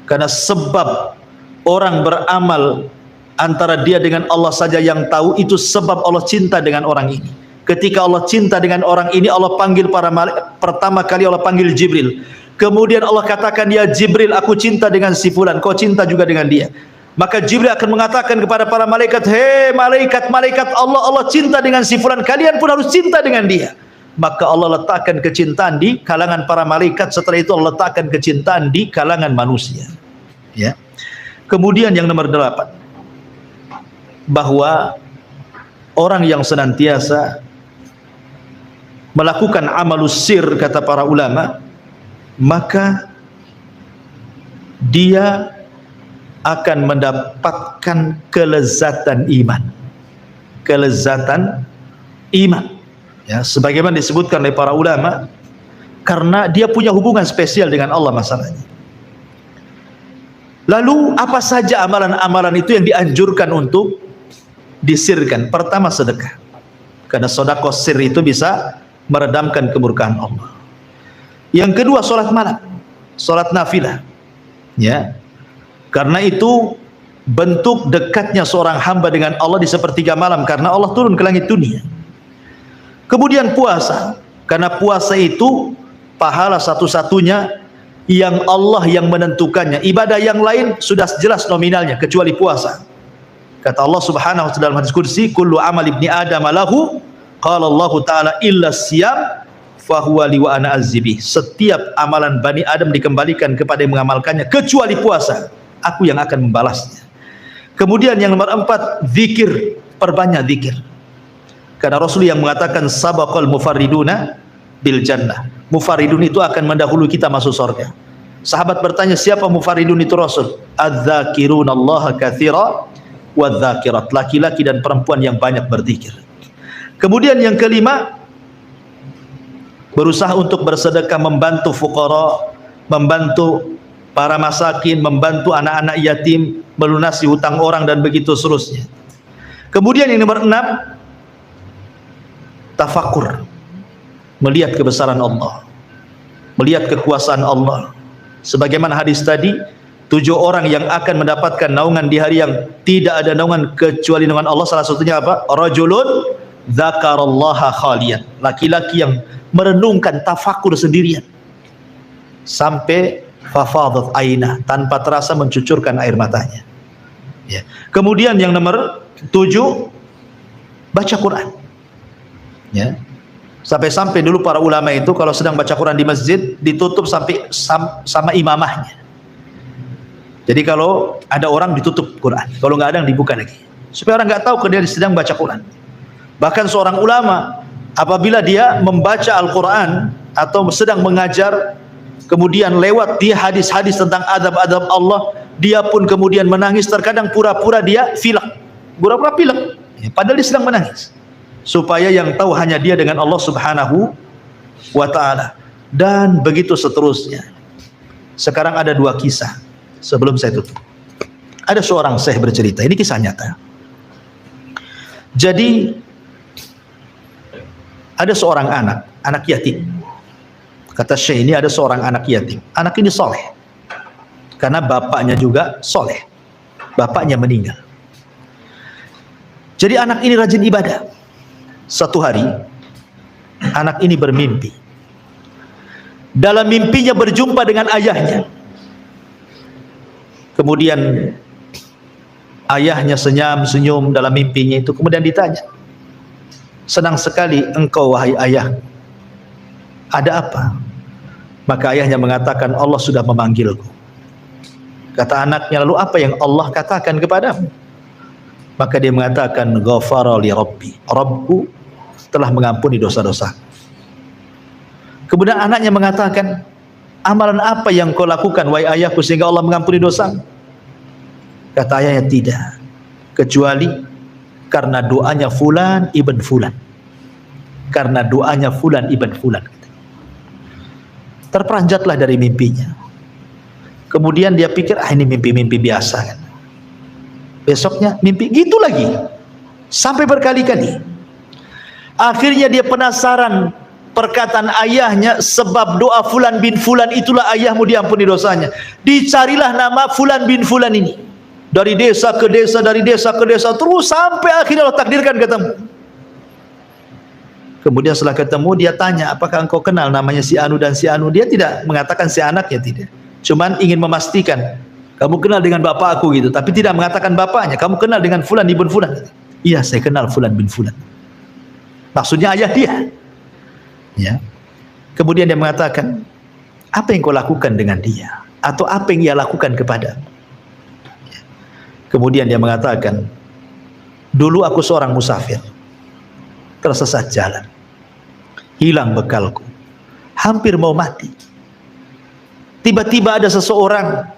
Karena sebab orang beramal antara dia dengan Allah saja yang tahu, itu sebab Allah cinta dengan orang ini. Ketika Allah cinta dengan orang ini, Allah panggil para malaikat. Pertama kali Allah panggil Jibril. Kemudian Allah katakan, ya Jibril, aku cinta dengan si fulan, kau cinta juga dengan dia. Maka Jibril akan mengatakan kepada para malaikat, hei malaikat-malaikat Allah, Allah cinta dengan si fulan, kalian pun harus cinta dengan dia. Maka Allah letakkan kecintaan di kalangan para malaikat. Setelah itu Allah letakkan kecintaan di kalangan manusia. Ya. Kemudian yang nomor 8, bahwa orang yang senantiasa melakukan amalus sir, kata para ulama, maka dia akan mendapatkan kelezatan iman. Kelezatan iman. Ya, sebagaimana disebutkan oleh para ulama, karena dia punya hubungan spesial dengan Allah masalahnya. Lalu apa saja amalan-amalan itu yang dianjurkan untuk disirkan? Pertama, sedekah. Karena sedekah sir itu bisa meredamkan kemurkaan Allah. Yang kedua, salat malam, salat nafilah. Ya. Karena itu bentuk dekatnya seorang hamba dengan Allah di sepertiga malam, karena Allah turun ke langit dunia. Kemudian puasa, karena puasa itu pahala satu-satunya yang Allah yang menentukannya. Ibadah yang lain sudah jelas nominalnya kecuali puasa. Kata Allah Subhanahu wa ta'ala dalam hadis qudsi, kullu amal ibni adam lahu, qala Allah taala illa siyam fahuwa li wa ana azzibi. Setiap amalan Bani Adam dikembalikan kepada yang mengamalkannya kecuali puasa, aku yang akan membalasnya. Kemudian yang nomor 4, zikir, perbanyak zikir. Karena Rasul yang mengatakan sabaqal mufarriduna bil jannah. Mufarridun itu akan mendahului kita masuk surga. Sahabat bertanya, siapa mufarridun itu Rasul? Adz-dzakirunallaha katsira wadz-dzakirat. Laki-laki dan perempuan yang banyak berzikir. Kemudian yang kelima, berusaha untuk bersedekah, membantu fuqara, membantu para masakin, membantu anak-anak yatim, melunasi hutang orang, dan begitu seterusnya. Kemudian yang nomor 6, tafakur, melihat kebesaran Allah, melihat kekuasaan Allah. Sebagaimana hadis tadi, 7 orang yang akan mendapatkan naungan di hari yang tidak ada naungan kecuali naungan Allah. Salah satunya apa? Rajulun dzakarallaha khaliyan, laki-laki yang merenungkan, tafakur sendirian sampai fafadat aina, tanpa terasa mencucurkan air matanya. Ya. Kemudian yang nomor 7, baca Quran. Ya. Sampai-sampai dulu para ulama itu kalau sedang baca Quran di masjid ditutup sampai sama imamahnya. Jadi kalau ada orang ditutup Quran, kalau nggak ada yang dibuka lagi, supaya orang nggak tahu kalau dia sedang baca Quran. Bahkan seorang ulama apabila dia membaca Al-Quran atau sedang mengajar, kemudian lewat dia hadis-hadis tentang adab-adab Allah, dia pun kemudian menangis. Terkadang pura-pura dia pilek, pura-pura pilek, padahal dia sedang menangis, supaya yang tahu hanya dia dengan Allah Subhanahu wa ta'ala. Dan begitu seterusnya. Sekarang ada 2 kisah sebelum saya tutup. Ada seorang syekh bercerita, ini kisah nyata. Jadi ada seorang anak yatim. Kata syekh ini, ada seorang anak yatim. Anak ini soleh, karena bapaknya juga soleh. Bapaknya meninggal. Jadi anak ini rajin ibadah. Satu hari anak ini bermimpi. Dalam mimpinya berjumpa dengan ayahnya. Kemudian ayahnya senyum dalam mimpinya itu. Kemudian ditanya, senang sekali engkau wahai ayah, ada apa? Maka ayahnya mengatakan, Allah sudah memanggilku. Kata anaknya, lalu apa yang Allah katakan kepadamu? Maka dia mengatakan, ghafara li rabbi, Rabbku telah mengampuni dosa-dosa. Kemudian anaknya mengatakan, amalan apa yang kau lakukan wahai ayahku sehingga Allah mengampuni dosa? Kata ayahnya, tidak, kecuali karena doanya fulan ibn fulan. Karena doanya fulan ibn fulan. Terperanjatlah dari mimpinya. Kemudian dia pikir, ini mimpi-mimpi biasa kan. Besoknya mimpi gitu lagi, sampai berkali-kali. Akhirnya dia penasaran perkataan ayahnya, sebab doa fulan bin fulan itulah ayahmu diampuni dosanya. Dicarilah nama fulan bin fulan ini, dari desa ke desa, dari desa ke desa, terus sampai akhirnya Allah takdirkan ketemu. Kemudian setelah ketemu dia tanya, apakah engkau kenal namanya si Anu dan si Anu? Dia tidak mengatakan si anaknya, tidak. Cuman ingin memastikan, kamu kenal dengan bapak aku gitu, tapi tidak mengatakan bapaknya. Kamu kenal dengan Fulan ibn Fulan? Iya, saya kenal Fulan bin Fulan. Maksudnya ayah dia. Ya. Kemudian dia mengatakan, apa yang kau lakukan dengan dia? Atau apa yang ia lakukan kepada? Kemudian dia mengatakan, dulu aku seorang musafir, tersesat jalan, hilang bekalku, hampir mau mati. Tiba-tiba ada seseorang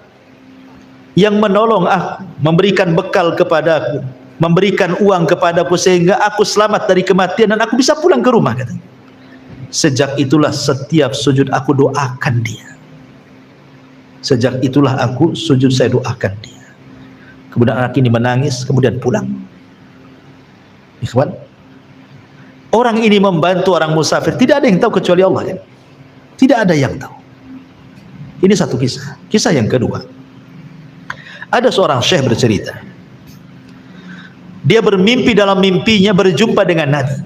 yang menolong aku, memberikan bekal kepadaku, memberikan uang kepadaku sehingga aku selamat dari kematian dan aku bisa pulang ke rumah, katanya. Sejak itulah setiap sujud aku doakan dia. Sejak itulah aku sujud saya doakan dia. Kemudian anak ini menangis, kemudian pulang. Ikhwan, orang ini membantu orang musafir, tidak ada yang tahu kecuali Allah, kan? Tidak ada yang tahu. Ini satu kisah. Kisah yang kedua, ada seorang syekh bercerita, dia bermimpi, dalam mimpinya berjumpa dengan Nabi.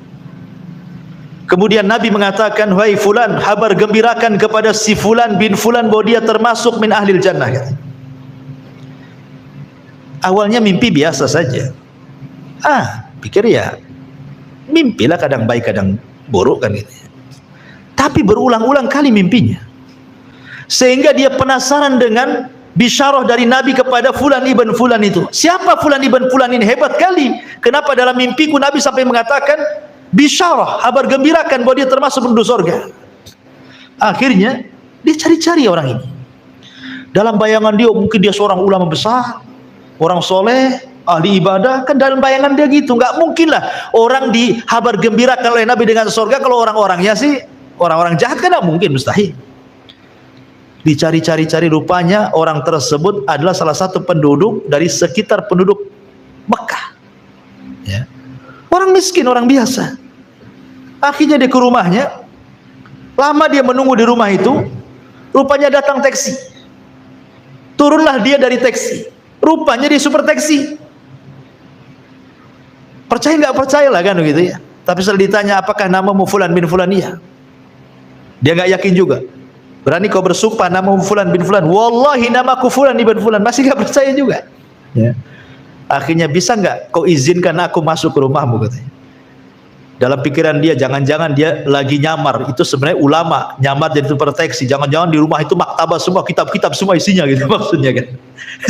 Kemudian Nabi mengatakan, wahai Fulan, kabar gembirakan kepada si Fulan bin Fulan bahwa dia termasuk min ahlil jannah, katanya. Awalnya mimpi biasa saja. Pikir ya mimpilah, kadang baik kadang buruk kan gitu. Tapi berulang-ulang kali mimpinya, sehingga dia penasaran dengan bisyarah dari Nabi kepada Fulan ibn Fulan itu. Siapa Fulan ibn Fulan ini? Hebat kali. Kenapa dalam mimpiku Nabi sampai mengatakan bisyarah, kabar gembirakan bahwa dia termasuk penduduk surga. Akhirnya dia cari-cari orang ini. Dalam bayangan dia mungkin dia seorang ulama besar, orang soleh, ahli ibadah, kan dalam bayangan dia gitu. Nggak mungkin lah orang dihabar gembirakan oleh Nabi dengan surga kalau orang-orangnya sih orang-orang jahat, kan nggak mungkin, mustahil. Dicari-cari rupanya orang tersebut adalah salah satu penduduk dari sekitar penduduk Mekah, ya. Orang miskin, orang biasa. Akhirnya dia ke rumahnya, lama dia menunggu di rumah itu, rupanya datang taksi. Turunlah dia dari taksi, rupanya dia super taksi. Percaya nggak percaya lah kan gitu ya. Tapi setelah ditanya, apakah namamu Fulan bin Fulan? Iya. Dia nggak yakin juga. Berani kau bersumpah namamu Fulan bin Fulan? Wallahi namaku Fulan bin Fulan. Masih nggak percaya juga. Ya. Akhirnya, bisa nggak kau izinkan aku masuk ke rumahmu, katanya. Dalam pikiran dia, jangan-jangan dia lagi nyamar. Itu sebenarnya ulama nyamar jadi super taksi. Jangan-jangan di rumah itu maktabah semua, kitab-kitab semua isinya gitu maksudnya kan.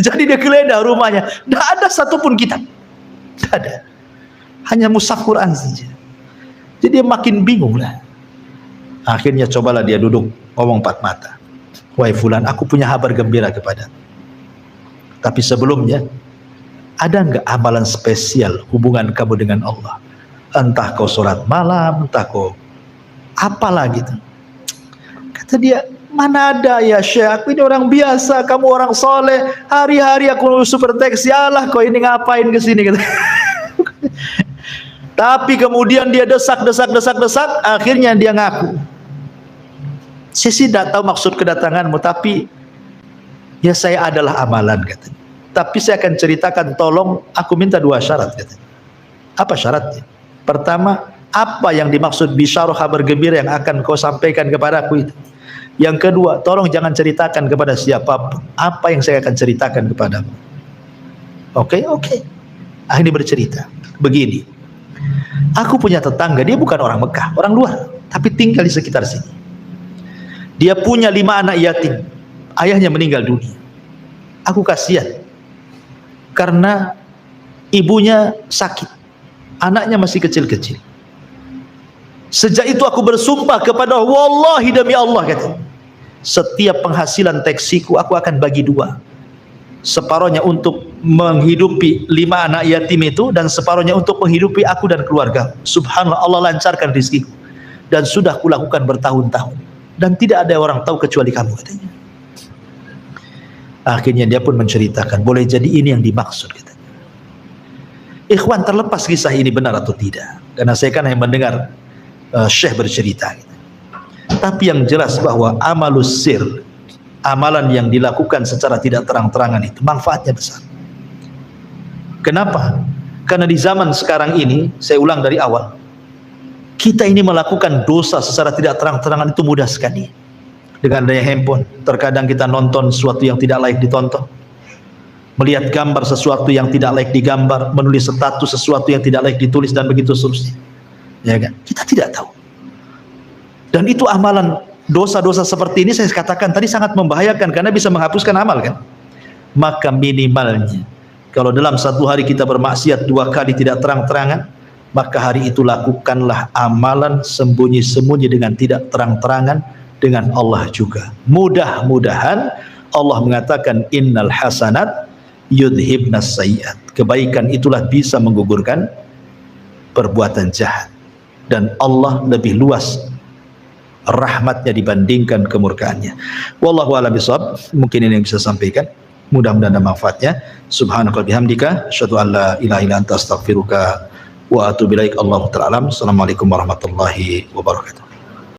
Jadi dia geledah rumahnya, tidak ada satupun kitab, tidak ada, hanya mushaf Quran saja. Jadi dia makin bingung lah. Akhirnya cobalah dia duduk, ngomong empat mata. Wahai Fulan, aku punya kabar gembira kepada. Tapi sebelumnya, ada nggak amalan spesial hubungan kamu dengan Allah? Entah kau sholat malam, entah kau apalah gitu. Kata dia, mana ada ya Syekh, aku ini orang biasa, kamu orang soleh, hari-hari aku super taksi, alah kau ini ngapain kesini gitu. Tapi kemudian dia desak, akhirnya dia ngaku, saya sih tidak tahu maksud kedatanganmu, tapi ya saya adalah amalan, katanya. Tapi saya akan ceritakan, tolong aku minta 2 syarat, katanya. Apa syaratnya? Pertama, apa yang dimaksud bisyarah, kabar gembira yang akan kau sampaikan kepadaku itu. Yang kedua, tolong jangan ceritakan kepada siapapun apa yang saya akan ceritakan kepadamu. Oke. Akhirnya bercerita begini, aku punya tetangga, dia bukan orang Mekah, orang luar, tapi tinggal di sekitar sini. Dia punya 5 anak yatim, ayahnya meninggal dunia. Aku kasihan karena ibunya sakit, anaknya masih kecil-kecil. Sejak itu aku bersumpah kepada Allah, wallahi demi Allah, kata, setiap penghasilan taksiku aku akan bagi 2. Separuhnya untuk menghidupi 5 anak yatim itu, dan separuhnya untuk menghidupi aku dan keluarga. Subhanallah, Allah lancarkan rezekiku, dan sudah kulakukan bertahun-tahun, dan tidak ada orang tahu kecuali kamu, katanya. Akhirnya dia pun menceritakan, boleh jadi ini yang dimaksud, katanya. Ikhwan, terlepas kisah ini benar atau tidak, karena saya kan hanya mendengar Syekh bercerita, gitu. Tapi yang jelas bahwa amalus sir, amalan yang dilakukan secara tidak terang-terangan itu manfaatnya besar. Kenapa? Karena di zaman sekarang ini, saya ulang dari awal, Kita ini melakukan dosa secara tidak terang-terangan itu mudah sekali. Dengan daya handphone, terkadang kita nonton sesuatu yang tidak layak ditonton, melihat gambar sesuatu yang tidak layak digambar, menulis status sesuatu yang tidak layak ditulis, dan begitu seterusnya. Ya kan? Kita tidak tahu. Dan itu amalan, dosa-dosa seperti ini saya katakan tadi sangat membahayakan karena bisa menghapuskan amal kan. Maka minimalnya kalau dalam satu hari kita bermaksiat 2 kali tidak terang-terangan, maka hari itu lakukanlah amalan sembunyi-sembunyi dengan tidak terang-terangan dengan Allah juga. Mudah-mudahan Allah mengatakan innal hasanat yudhibnas sayyiat. Kebaikan itulah bisa menggugurkan perbuatan jahat. Dan Allah lebih luas rahmatnya dibandingkan kemurkaannya. Wallahu a'lam bishawab. Mungkin ini yang bisa sampaikan. Mudah-mudahan ada manfaatnya. Subhanaka bihamdika asyhadu an la ilaha illa anta astaghfiruka wa atubu ilaik. Allahu ta'ala alam. Assalamualaikum warahmatullahi wabarakatuh.